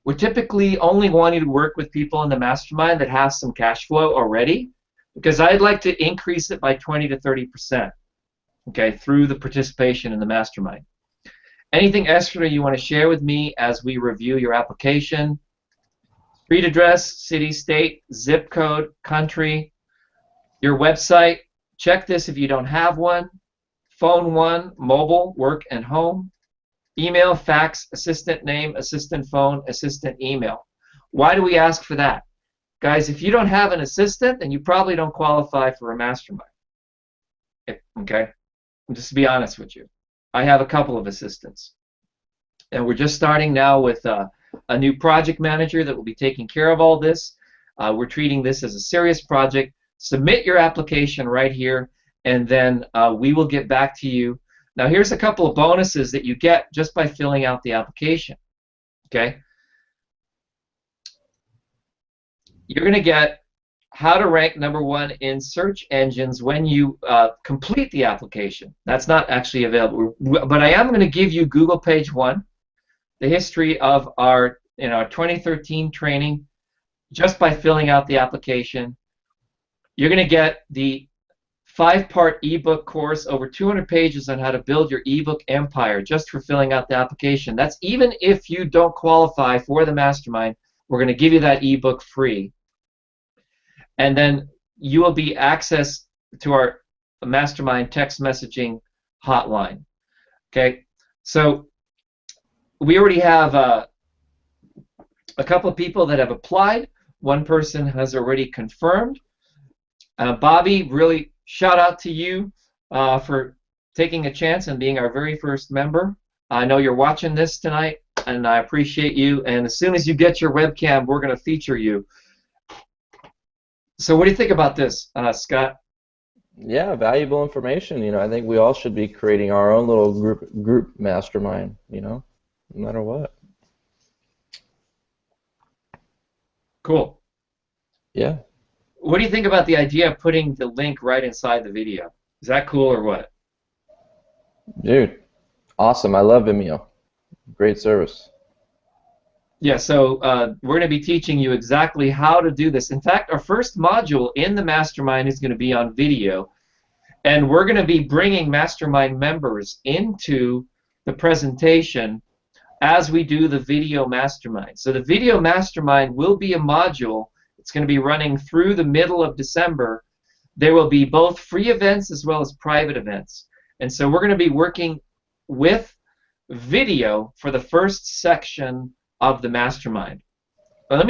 We're typically only wanting to work with people in the mastermind that have some cash flow already, because I'd like to increase it by 20 to 30%, okay, through the participation in the mastermind. Anything extra you want to share with me as we review your application? Street address, city, state, zip code, country, your website. Check this if you don't have one. Phone 1, mobile, work, and home. Email, fax, assistant name, assistant phone, assistant email. Why do we ask for that? Guys, if you don't have an assistant, then you probably don't qualify for a mastermind. Okay? Just to be honest with you. I have a couple of assistants. And we're just starting now with a new project manager that will be taking care of all this. We're treating this as a serious project. Submit your application right here, and then we will get back to you. Now here's a couple of bonuses that you get just by filling out the application. Okay? You're going to get how to rank #1 in search engines when you complete the application. That's not actually available, but I am going to give you Google page 1, the history of our 2013 training, just by filling out the application. You're going to get the 5-part ebook course, over 200 pages on how to build your ebook empire, just for filling out the application. That's even if you don't qualify for the mastermind. We're going to give you that ebook free. And then you will be access to our mastermind text messaging hotline. Okay, so we already have a couple of people that have applied. One person has already confirmed. Bobby, really shout out to you for taking a chance and being our very first member. I know you're watching this tonight, and I appreciate you. And as soon as you get your webcam, we're going to feature you. So what do you think about this, Scott? Yeah, valuable information. I think we all should be creating our own little group mastermind, no matter what. Cool. Yeah. What do you think about the idea of putting the link right inside the video? Is that cool or what? Dude, awesome. I love Vimeo. Great service. Yeah, so we're going to be teaching you exactly how to do this. In fact, our first module in the Mastermind is going to be on video, and we're going to be bringing Mastermind members into the presentation as we do the video Mastermind. So the video Mastermind will be a module. It's going to be running through the middle of December. There will be both free events as well as private events. And so we're going to be working with video for the first section of the Mastermind. But let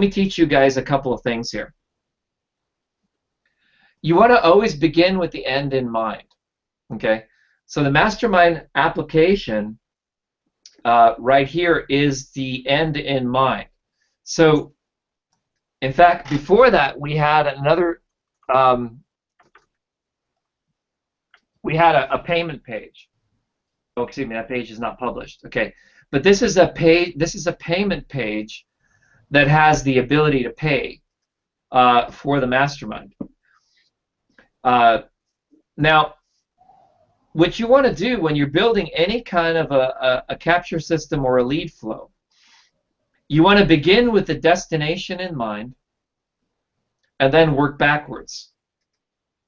me teach you guys a couple of things here. You want to always begin with the end in mind. Okay? So the Mastermind application right here is the end in mind. So in fact, before that, we had another we had a payment page. Oh, excuse me, that page is not published. Okay, but this is a payment page that has the ability to pay. for the mastermind. Now, what you want to do when you're building any kind of a capture system or a lead flow, you want to begin with the destination in mind and then work backwards.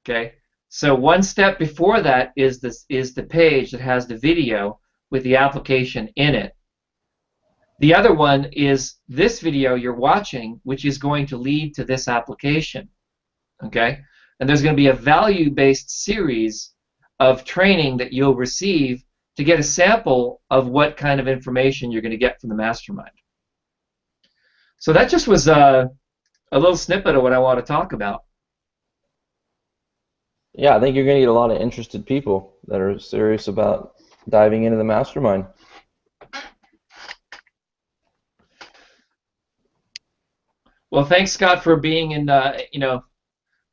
Okay? So one step before that is the page that has the video with the application in it. The other one is this video you're watching, which is going to lead to this application. Okay? And there's going to be a value-based series of training that you'll receive to get a sample of what kind of information you're going to get from the mastermind. So that just was a little snippet of what I want to talk about. Yeah, I think you're going to get a lot of interested people that are serious about diving into the mastermind. Well, thanks, Scott, for being in,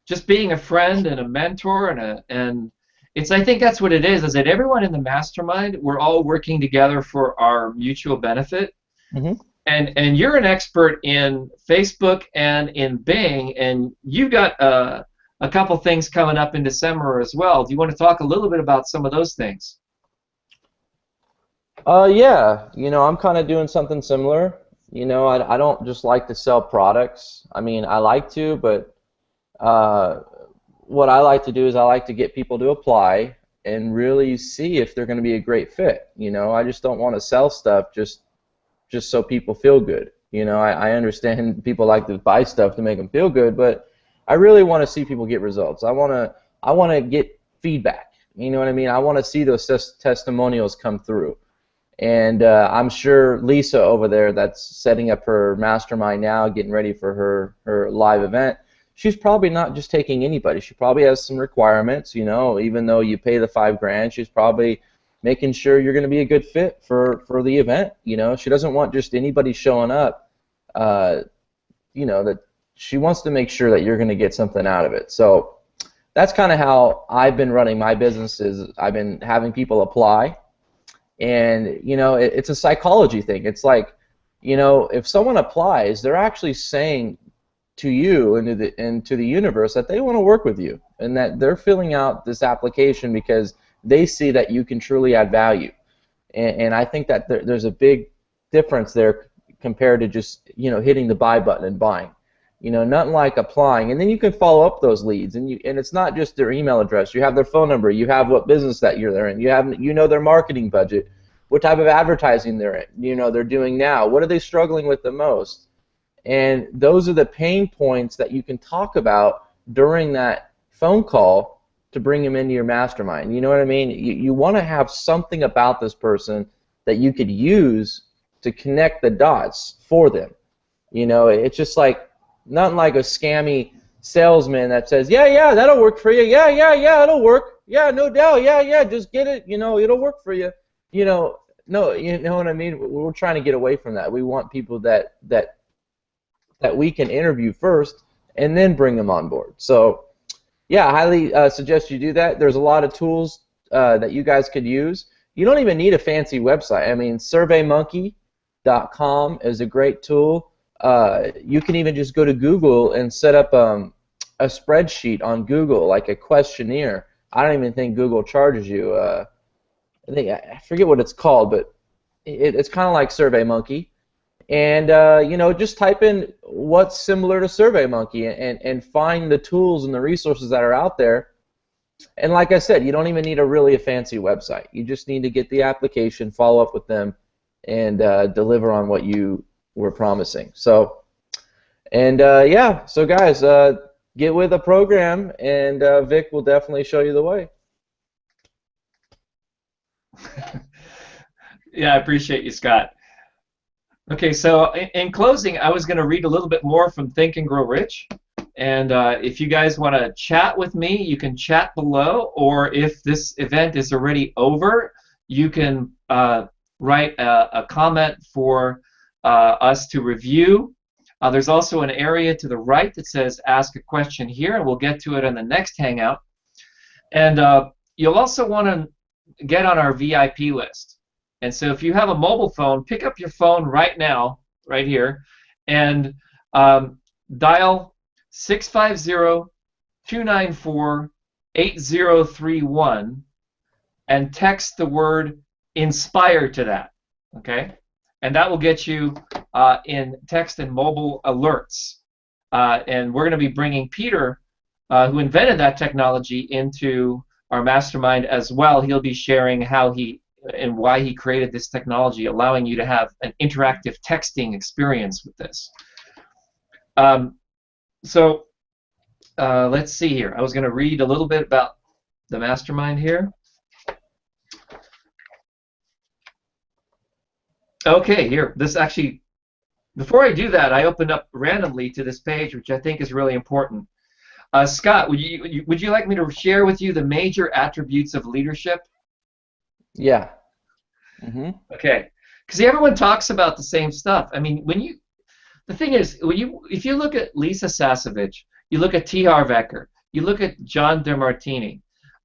just being a friend and a mentor, and it's, I think that's what it is that everyone in the mastermind, we're all working together for our mutual benefit. Mm-hmm. And you're an expert in Facebook and in Bing, and you've got a couple things coming up in December as well. Do you want to talk a little bit about some of those things? Yeah, I'm kind of doing something similar. I don't just like to sell products. I mean, I like to, but what I like to do is I like to get people to apply and really see if they're going to be a great fit. I just don't want to sell stuff just so people feel good. I understand people like to buy stuff to make them feel good, but I really want to see people get results. I want to get feedback. You know what I mean? I want to see those testimonials come through. And I'm sure Lisa over there that's setting up her mastermind now, getting ready for her live event, she's probably not just taking anybody. She probably has some requirements, even though you pay the $5,000, she's probably making sure you're going to be a good fit for the event. She doesn't want just anybody showing up. That she wants to make sure that you're going to get something out of it. So that's kind of how I've been running my business. Is I've been having people apply, and it's a psychology thing. It's like, if someone applies, they're actually saying to you and to the universe that they want to work with you, and that they're filling out this application because they see that you can truly add value. And I think that there's a big difference there compared to just hitting the buy button and buying. Nothing like applying, and then you can follow up those leads, and it's not just their email address. You have their phone number, you have what business that you're there in, you know their marketing budget, what type of advertising they're doing now, what are they struggling with the most, and those are the pain points that you can talk about during that phone call to bring them into your mastermind. You know what I mean? You want to have something about this person that you could use to connect the dots for them. It's just like, not like a scammy salesman that says, yeah, that'll work for you. Yeah, it'll work. Yeah, no doubt. Yeah, just get it. It'll work for you. No, you know what I mean? We're trying to get away from that. We want people that we can interview first and then bring them on board. So, yeah, I highly suggest you do that. There's a lot of tools that you guys could use. You don't even need a fancy website. I mean, SurveyMonkey.com is a great tool. You can even just go to Google and set up a spreadsheet on Google, like a questionnaire. I don't even think Google charges you. I forget what it's called, but it's kind of like SurveyMonkey. And just type in what's similar to SurveyMonkey and find the tools and the resources that are out there. And like I said, you don't even need a fancy website. You just need to get the application, follow up with them, and deliver on what you were promising. So, and yeah, so guys, get with the program, and Vic will definitely show you the way. Yeah, I appreciate you, Scott. Okay, so in closing, I was going to read a little bit more from Think and Grow Rich. And if you guys want to chat with me, you can chat below. Or if this event is already over, you can write a comment for us to review. There's also an area to the right that says Ask a Question Here, and we'll get to it on the next Hangout. And you'll also want to get on our VIP list. And so if you have a mobile phone, pick up your phone right now, right here, and dial 650-294-8031 and text the word INSPIRE to that, okay? And that will get you in text and mobile alerts. And we're going to be bringing Peter, who invented that technology, into our mastermind as well. He'll be sharing how he and why he created this technology, allowing you to have an interactive texting experience with this. So let's see here. I was going to read a little bit about the mastermind here. Okay, here. This actually, before I do that, I opened up randomly to this page, which I think is really important. Scott, would you like me to share with you the major attributes of leadership? Yeah. Okay, because everyone talks about the same stuff. I mean, the thing is, if you look at Lisa Sasevich, you look at T. Harv Eker, you look at John DeMartini.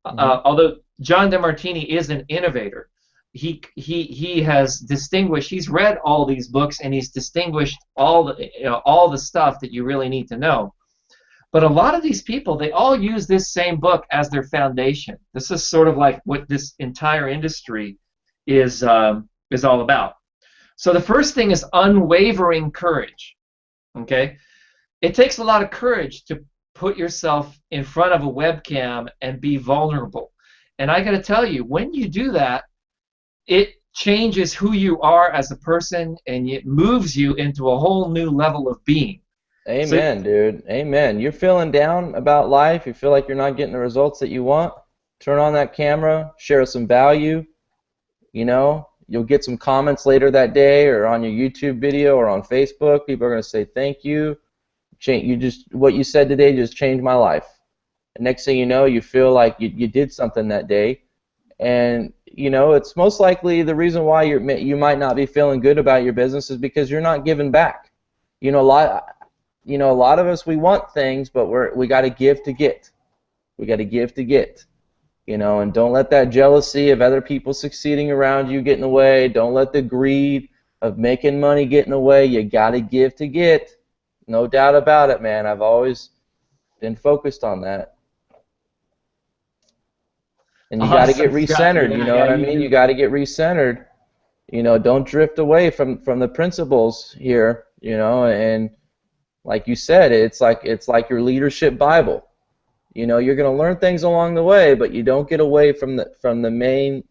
Although John DeMartini is an innovator, he has distinguished. He's read all these books and he's distinguished all the stuff that you really need to know. But a lot of these people, they all use this same book as their foundation. This is sort of like what this entire industry is all about. So the first thing is unwavering courage. Okay, it takes a lot of courage to put yourself in front of a webcam and be vulnerable. And I got to tell you, when you do that, it changes who you are as a person, and it moves you into a whole new level of being. Amen, dude. Amen. You're feeling down about life. You feel like you're not getting the results that you want. Turn on that camera. Share some value. You know, you'll get some comments later that day, or on your YouTube video, or on Facebook. People are going to say thank you. What you said today just changed my life. And next thing you know, you feel like you did something that day. And you know, it's most likely the reason why you might not be feeling good about your business is because you're not giving back. You know, a lot of us, we want things, but we got to give to get. We got to give to get. You know, and don't let that jealousy of other people succeeding around you get in the way. Don't let the greed of making money get in the way. You got to give to get. No doubt about it, man. I've always been focused on that. And you got to get recentered, you know what I mean? You got to get recentered. You know, don't drift away from the principles here, you know, and like you said, it's like your leadership Bible. You know, you're going to learn things along the way, but you don't get away from the main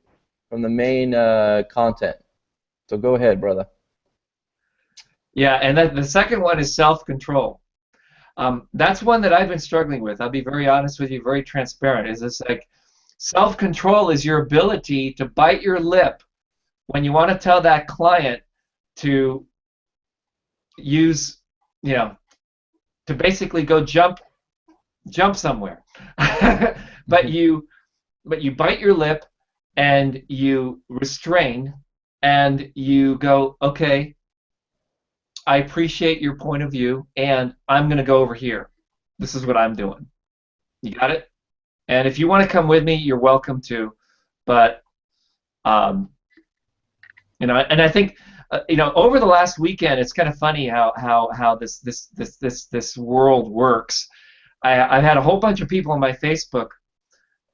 content. So go ahead, brother. Yeah, and the second one is self-control. That's one that I've been struggling with. I'll be very honest with you, very transparent. Is this like self-control is your ability to bite your lip when you want to tell that client to use, you know, to basically go jump somewhere. but you bite your lip and you restrain and you go, okay, I appreciate your point of view and I'm going to go over here. This is what I'm doing. You got it? And if you want to come with me, you're welcome to. But you know, and I think you know, over the last weekend, it's kind of funny how this world works. I've had a whole bunch of people on my Facebook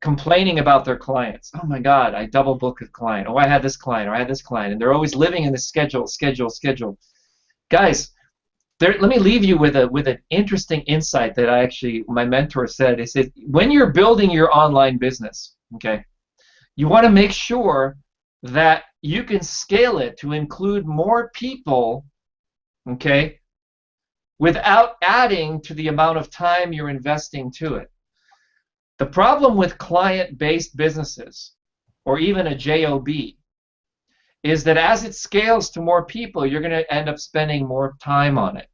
complaining about their clients. Oh my God, I double booked a client. Oh, I had this client, or I had this client, and they're always living in the schedule. Guys, let me leave you with an interesting insight that my mentor said. He said, when you're building your online business, okay, you want to make sure that you can scale it to include more people, okay, without adding to the amount of time you're investing to it. The problem with client-based businesses, or even a JOB, is that as it scales to more people, you're going to end up spending more time on it.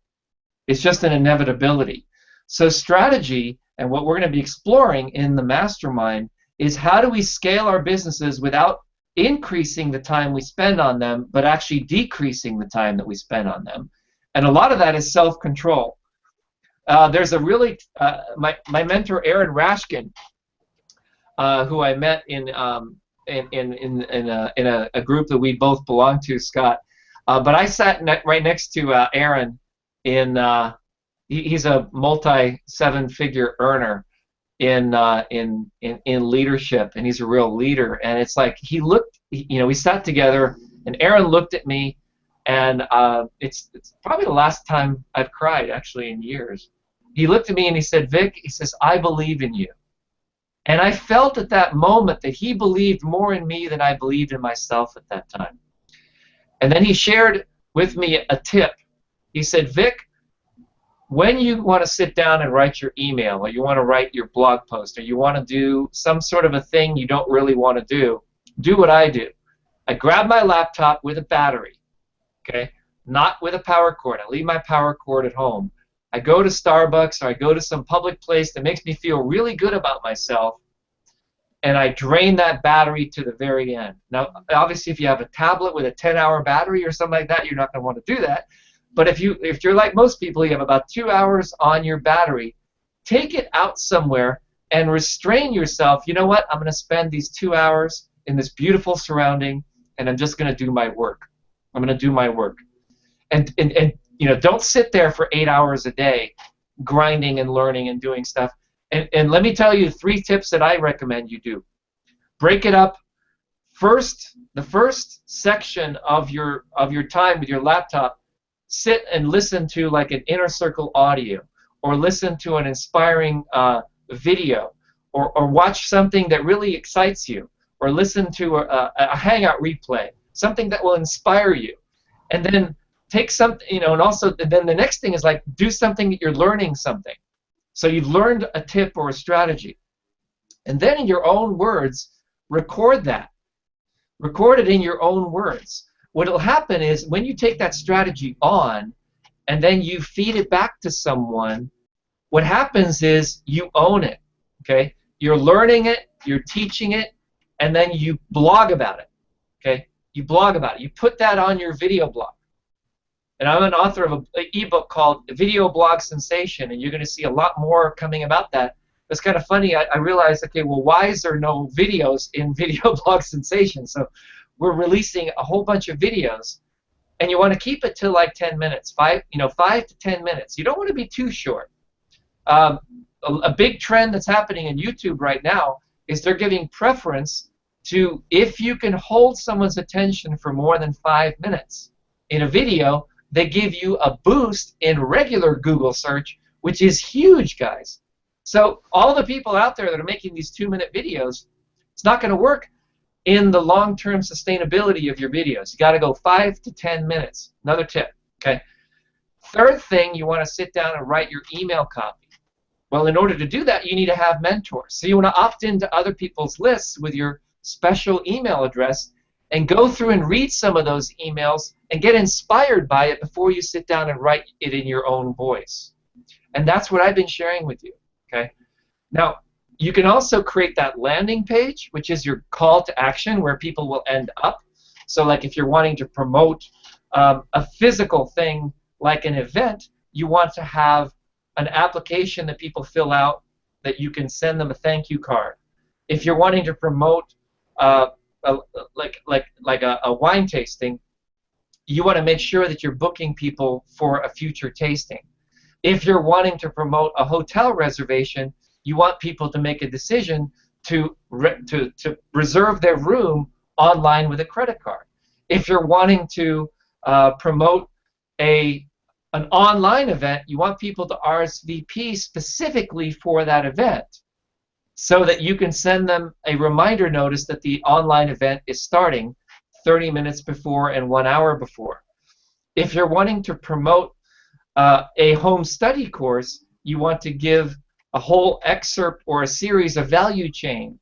It's just an inevitability. So strategy, and what we're going to be exploring in the mastermind, is how do we scale our businesses without increasing the time we spend on them, but actually decreasing the time that we spend on them. And a lot of that is self-control. There's a really my mentor Aaron Rashkin, who I met in a group that we both belong to, Scott. But I sat right next to Aaron in he's a multi-seven-figure earner in leadership, and he's a real leader. And it's like we sat together, and Aaron looked at me, and it's probably the last time I've cried actually in years. He looked at me and he said, "Vic," he says, "I believe in you." And I felt at that moment that he believed more in me than I believed in myself at that time. And then he shared with me a tip. He said, "Vic, when you want to sit down and write your email, or you want to write your blog post, or you want to do some sort of a thing you don't really want to do what I do. I grab my laptop with a battery, okay, not with a power cord. I leave my power cord at home. I go to Starbucks, or I go to some public place that makes me feel really good about myself, and I drain that battery to the very end." Now, obviously, if you have a tablet with a 10-hour battery or something like that, you're not going to want to do that. But if you're like most people, you have about 2 hours on your battery, take it out somewhere and restrain yourself. You know what? I'm going to spend these 2 hours in this beautiful surrounding, and I'm just going to do my work. I'm going to do my work. And don't sit there for 8 hours a day grinding and learning and doing stuff. And let me tell you 3 tips that I recommend you do. Break it up. The first section of your time with your laptop, sit and listen to like an inner circle audio, or listen to an inspiring video, or watch something that really excites you, or listen to a hangout replay, something that will inspire you. And then take something, and also then the next thing is like do something that you're learning something. So you've learned a tip or a strategy. And then in your own words, record that. Record it in your own words. What will happen is when you take that strategy on and then you feed it back to someone, what happens is you own it. Okay? You're learning it, you're teaching it, and then you blog about it. Okay? You blog about it. You put that on your video blog. And I'm an author of an ebook called Video Blog Sensation, and you're going to see a lot more coming about that. It's kind of funny. I realized, okay, well, why is there no videos in Video Blog Sensation? So we're releasing a whole bunch of videos, and you want to keep it to like 10 minutes, 5 to 10 minutes. You don't want to be too short. A big trend that's happening in YouTube right now is they're giving preference to if you can hold someone's attention for more than 5 minutes in a video, they give you a boost in regular Google search, which is huge, guys. So all the people out there that are making these 2-minute videos, it's not going to work in the long-term sustainability of your videos. You got to go 5 to 10 minutes. Another tip. Okay. Third thing, you want to sit down and write your email copy. Well, in order to do that, you need to have mentors. So you want to opt into other people's lists with your special email address and go through and read some of those emails and get inspired by it before you sit down and write it in your own voice. And that's what I've been sharing with you. Okay. Now, you can also create that landing page, which is your call to action where people will end up. So like if you're wanting to promote a physical thing like an event, you want to have an application that people fill out that you can send them a thank you card. If you're wanting to promote like a wine tasting, you want to make sure that you're booking people for a future tasting. If you're wanting to promote a hotel reservation, you want people to make a decision to reserve their room online with a credit card. If you're wanting to promote an online event, you want people to RSVP specifically for that event so that you can send them a reminder notice that the online event is starting 30 minutes before and 1 hour before. If you're wanting to promote a home study course, you want to give a whole excerpt or a series of value chain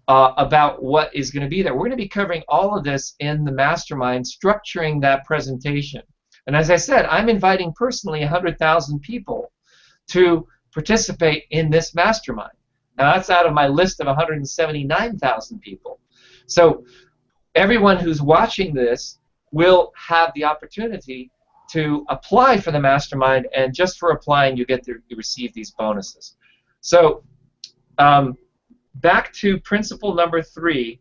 about what is going to be there. We're going to be covering all of this in the Mastermind, structuring that presentation. And as I said, I'm inviting personally 100,000 people to participate in this Mastermind. Now that's out of my list of 179,000 people. So everyone who's watching this will have the opportunity to apply for the Mastermind, and just for applying you receive these bonuses. So back to principle number 3,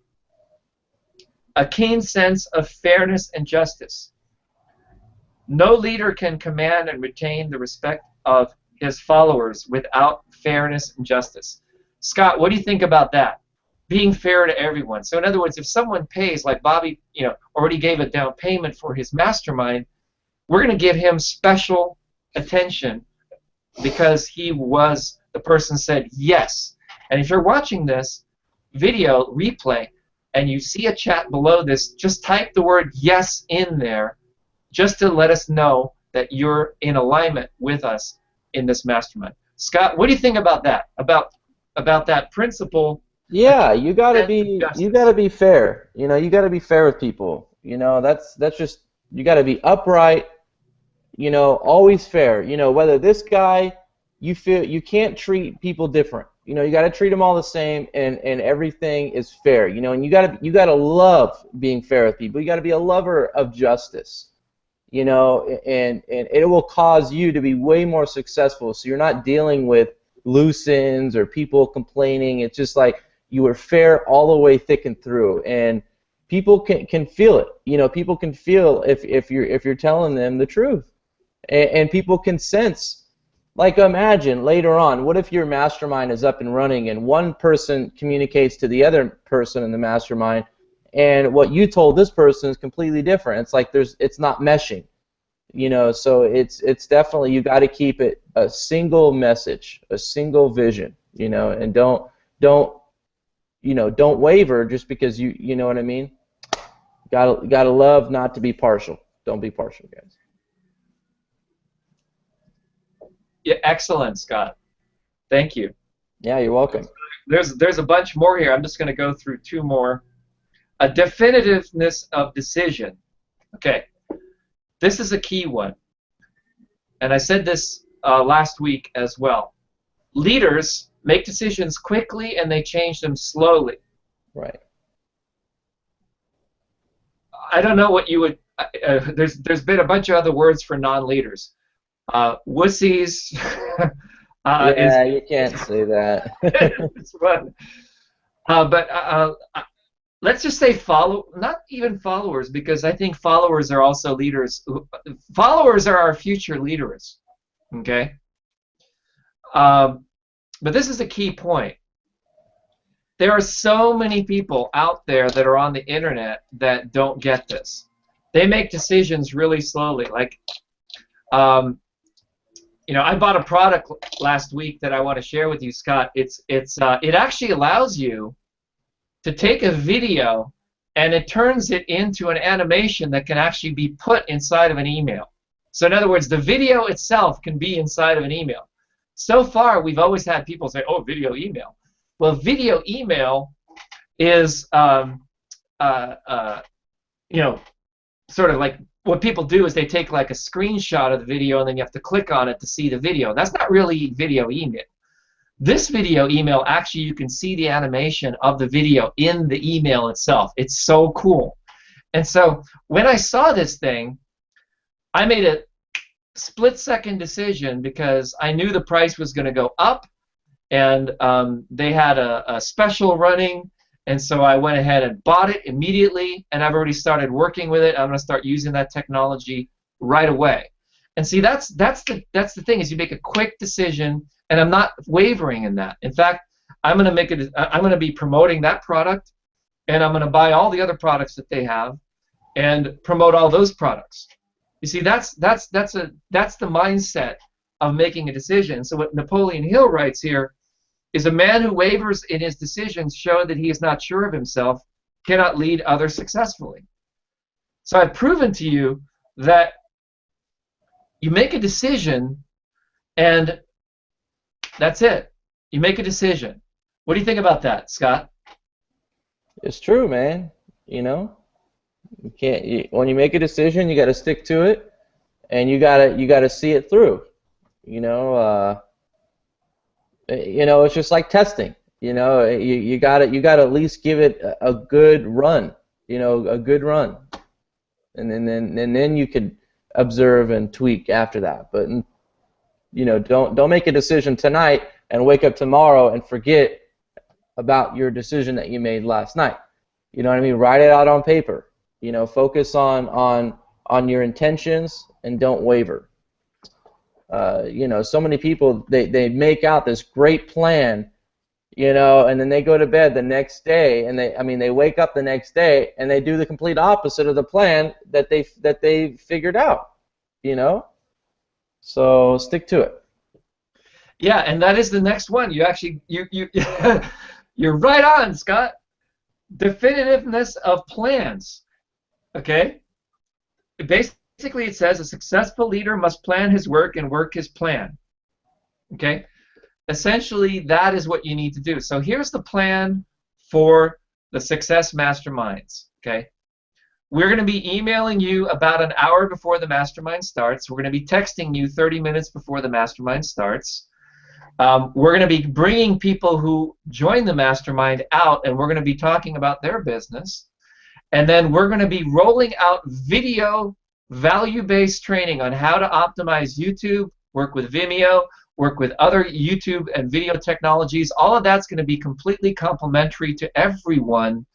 a keen sense of fairness and justice. No leader can command and retain the respect of his followers without fairness and justice. Scott, what do you think about that? Being fair to everyone. So in other words, if someone pays, like Bobby, already gave a down payment for his mastermind, we're going to give him special attention because the person said yes. And if you're watching this video replay and you see a chat below this, just type the word yes in there just to let us know that you're in alignment with us in this mastermind. Scott, what do you think about that? About that principle? Yeah, you gotta be fair. You gotta be fair with people. That's just, you gotta be upright. Always fair. Whether this guy, you feel you can't treat people different. You gotta treat them all the same, and everything is fair. And you gotta love being fair with people. You gotta be a lover of justice. And it will cause you to be way more successful. So you're not dealing with loose ends or people complaining. It's just like you were fair all the way thick and through, and people can feel it. People can feel if you're telling them the truth, and people can sense. Like, imagine later on, what if your mastermind is up and running and one person communicates to the other person in the mastermind, and what you told this person is completely different. It's like it's not meshing. So it's definitely, you got to keep it a single message, a single vision, and don't waver just because you know what I mean? Gotta love not to be partial. Don't be partial, guys. Yeah, excellent, Scott. Thank you. Yeah, you're welcome. There's a bunch more here. I'm just going to go through two more. A definitiveness of decision. Okay, this is a key one, and I said this last week as well. Leaders make decisions quickly and they change them slowly. Right. I don't know what you would. There's been a bunch of other words for non-leaders. Wussies. Yeah, you can't say that. It's fun. But let's just say not even followers, because I think followers are also leaders. Followers are our future leaders. Okay. But this is a key point. There are so many people out there that are on the internet that don't get this. They make decisions really slowly. Like, I bought a product last week that I want to share with you, Scott. It actually allows you to take a video and it turns it into an animation that can actually be put inside of an email. So in other words, the video itself can be inside of an email. So far, we've always had people say, "Oh, video email." Well, video email is, sort of like, what people do is they take like a screenshot of the video and then you have to click on it to see the video. That's not really video email. This video email, actually, you can see the animation of the video in the email itself. It's so cool. And so when I saw this thing, I made a split-second decision because I knew the price was going to go up, and they had a special running. And so I went ahead and bought it immediately, and I've already started working with it. I'm going to start using that technology right away. And see, that's the thing, is you make a quick decision, and I'm not wavering in that. In fact, I'm going to be promoting that product, and I'm going to buy all the other products that they have, and promote all those products. You see, that's the mindset of making a decision. So what Napoleon Hill writes here is, a man who wavers in his decisions show that he is not sure of himself, cannot lead others successfully. So I've proven to you that you make a decision, and that's it. You make a decision. What do you think about that, Scott? It's true, man. When you make a decision, you got to stick to it, and you gotta see it through. It's just like testing. You gotta at least give it a good run. A good run, and then you could observe and tweak after that. But don't make a decision tonight and wake up tomorrow and forget about your decision that you made last night. You know what I mean? Write it out on paper. Focus on your intentions and don't waver. You know, so many people, they make out this great plan, you know, and then they go to bed the next day, and they wake up the next day and they do the complete opposite of the plan that they figured out, you know. So stick to it. Yeah, and that is the next one. You actually you're right on, Scott. Definitiveness of plans. Okay? Basically, it says a successful leader must plan his work and work his plan. Okay? Essentially, that is what you need to do. So here's the plan for the Success Masterminds. Okay? We're going to be emailing you about an hour before the mastermind starts. We're going to be texting you 30 minutes before the mastermind starts. We're going to be bringing people who join the mastermind out, and we're going to be talking about their business. And then we're going to be rolling out video value-based training on how to optimize YouTube, work with Vimeo, work with other YouTube and video technologies. All of that's going to be completely complimentary to everyone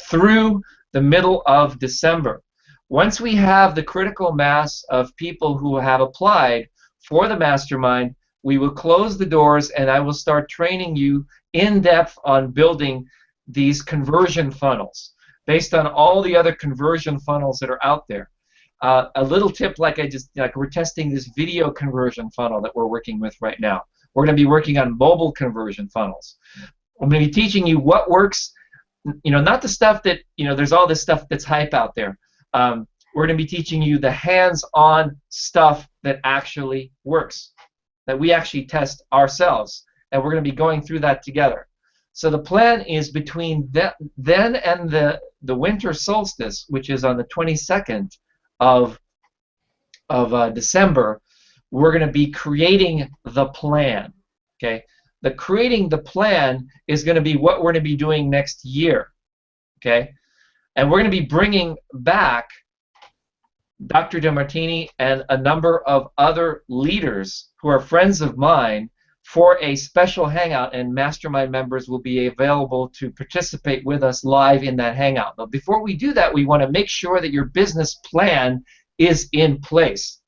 through the middle of December. Once we have the critical mass of people who have applied for the mastermind, we will close the doors, and I will start training you in depth on building these conversion funnels based on all the other conversion funnels that are out there. A little tip, like we're testing this video conversion funnel that we're working with right now. We're going to be working on mobile conversion funnels. I'm going to be teaching you what works. You know, not the stuff that, you know, there's all this stuff that's hype out there. We're going to be teaching you the hands-on stuff that actually works, that we actually test ourselves, and we're going to be going through that together. So the plan is between then and the winter solstice, which is on the 22nd of December, we're going to be creating the plan. Okay. The creating the plan is going to be what we're going to be doing next year, okay? And we're going to be bringing back Dr. DeMartini and a number of other leaders who are friends of mine for a special hangout, and mastermind members will be available to participate with us live in that hangout. But before we do that, we want to make sure that your business plan is in place.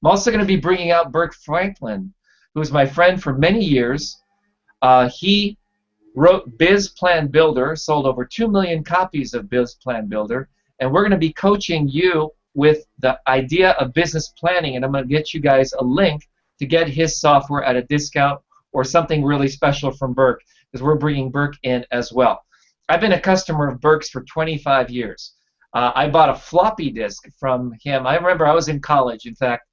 I'm also going to be bringing out Burke Franklin, who is my friend for many years. He wrote Biz Plan Builder, sold over 2 million copies of Biz Plan Builder, and we're going to be coaching you with the idea of business planning, and I'm going to get you guys a link to get his software at a discount or something really special from Burke, because we're bringing Burke in as well. I've been a customer of Burke's for 25 years. I bought a floppy disk from him. I remember I was in college, in fact.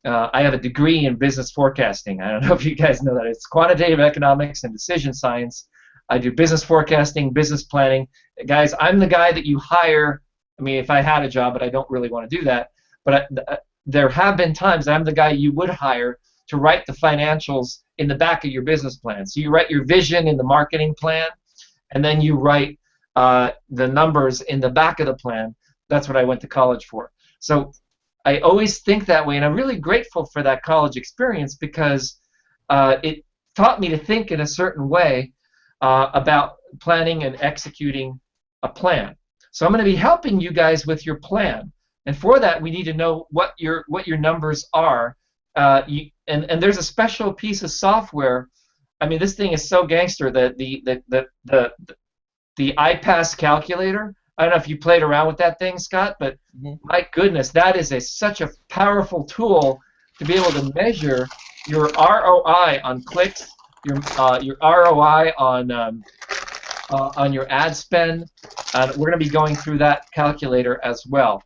I have a degree in business forecasting. I don't know if you guys know that. It's quantitative economics and decision science. I do business forecasting, business planning. Guys, I'm the guy that you hire. I mean, if I had a job, but I don't really want to do that. But there have been times I'm the guy you would hire to write the financials in the back of your business plan. So you write your vision in the marketing plan, and then you write the numbers in the back of the plan. That's what I went to college for. So I always think that way, and I'm really grateful for that college experience because it taught me to think in a certain way about planning and executing a plan. So I'm going to be helping you guys with your plan, and for that we need to know what your numbers are. And there's a special piece of software. I mean, this thing is so gangster that the iPass calculator. I don't know if you played around with that thing, Scott, but my goodness, that is such a powerful tool to be able to measure your ROI on clicks, your ROI on your ad spend. We're going to be going through that calculator as well.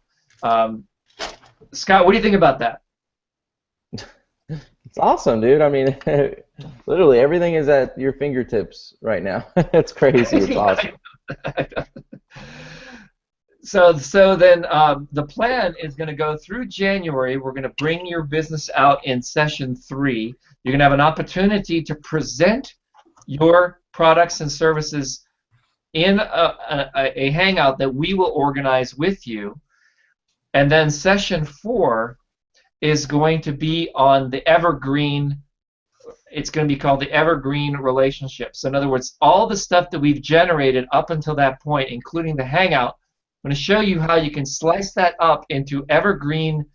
Scott, what do you think about that? It's awesome, dude. I mean, literally everything is at your fingertips right now. It's crazy. It's awesome. So then the plan is going to go through January. We're going to bring your business out in session 3. You're going to have an opportunity to present your products and services in a hangout that we will organize with you. And then session 4 is going to be on the evergreen. It's going to be called the evergreen relationships. So in other words, all the stuff that we've generated up until that point, including the hangout, I'm going to show you how you can slice that up into evergreen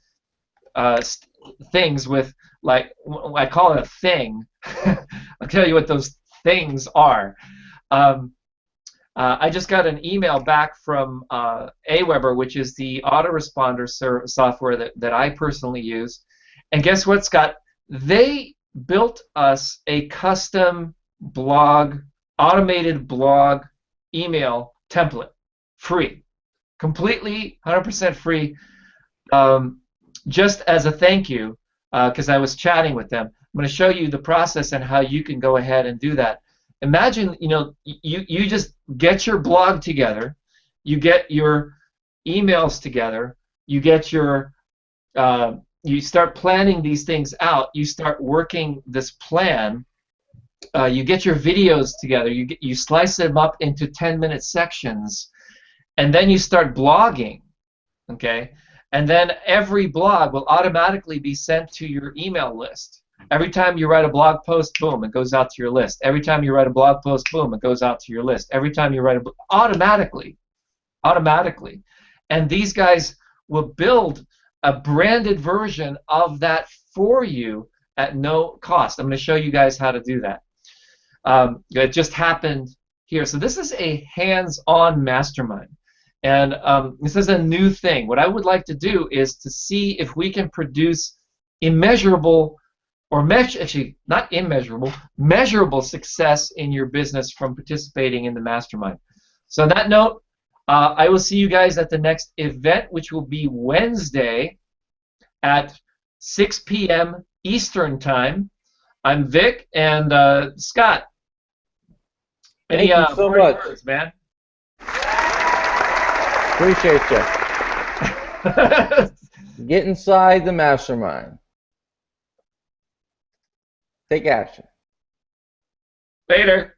things with, like, I call it a thing. I'll tell you what those things are. Um, I just got an email back from Aweber, which is the autoresponder software that I personally use. And guess what, Scott? They built us a custom blog, automated blog email template, free, completely 100% free, just as a thank you, because I was chatting with them. I'm going to show you the process and how you can go ahead and do that. Imagine, you just get your blog together, you get your emails together, you get your you start planning these things out, you start working this plan, you get your videos together, you slice them up into 10-minute sections, and then you start blogging, okay? And then every blog will automatically be sent to your email list. Every time you write a blog post, boom, it goes out to your list. Every time you write a blog post, boom, it goes out to your list. Every time you write automatically. And these guys will build a branded version of that for you at no cost. I'm going to show you guys how to do that. It just happened here. So this is a hands-on mastermind. And this is a new thing. What I would like to do is to see if we can produce immeasurable, or actually not immeasurable, measurable success in your business from participating in the mastermind. So on that note, I will see you guys at the next event, which will be Wednesday at 6 p.m. Eastern Time. I'm Vic, and Scott. Thank you so much, words, man. Appreciate you. Get inside the mastermind. Take action. Later.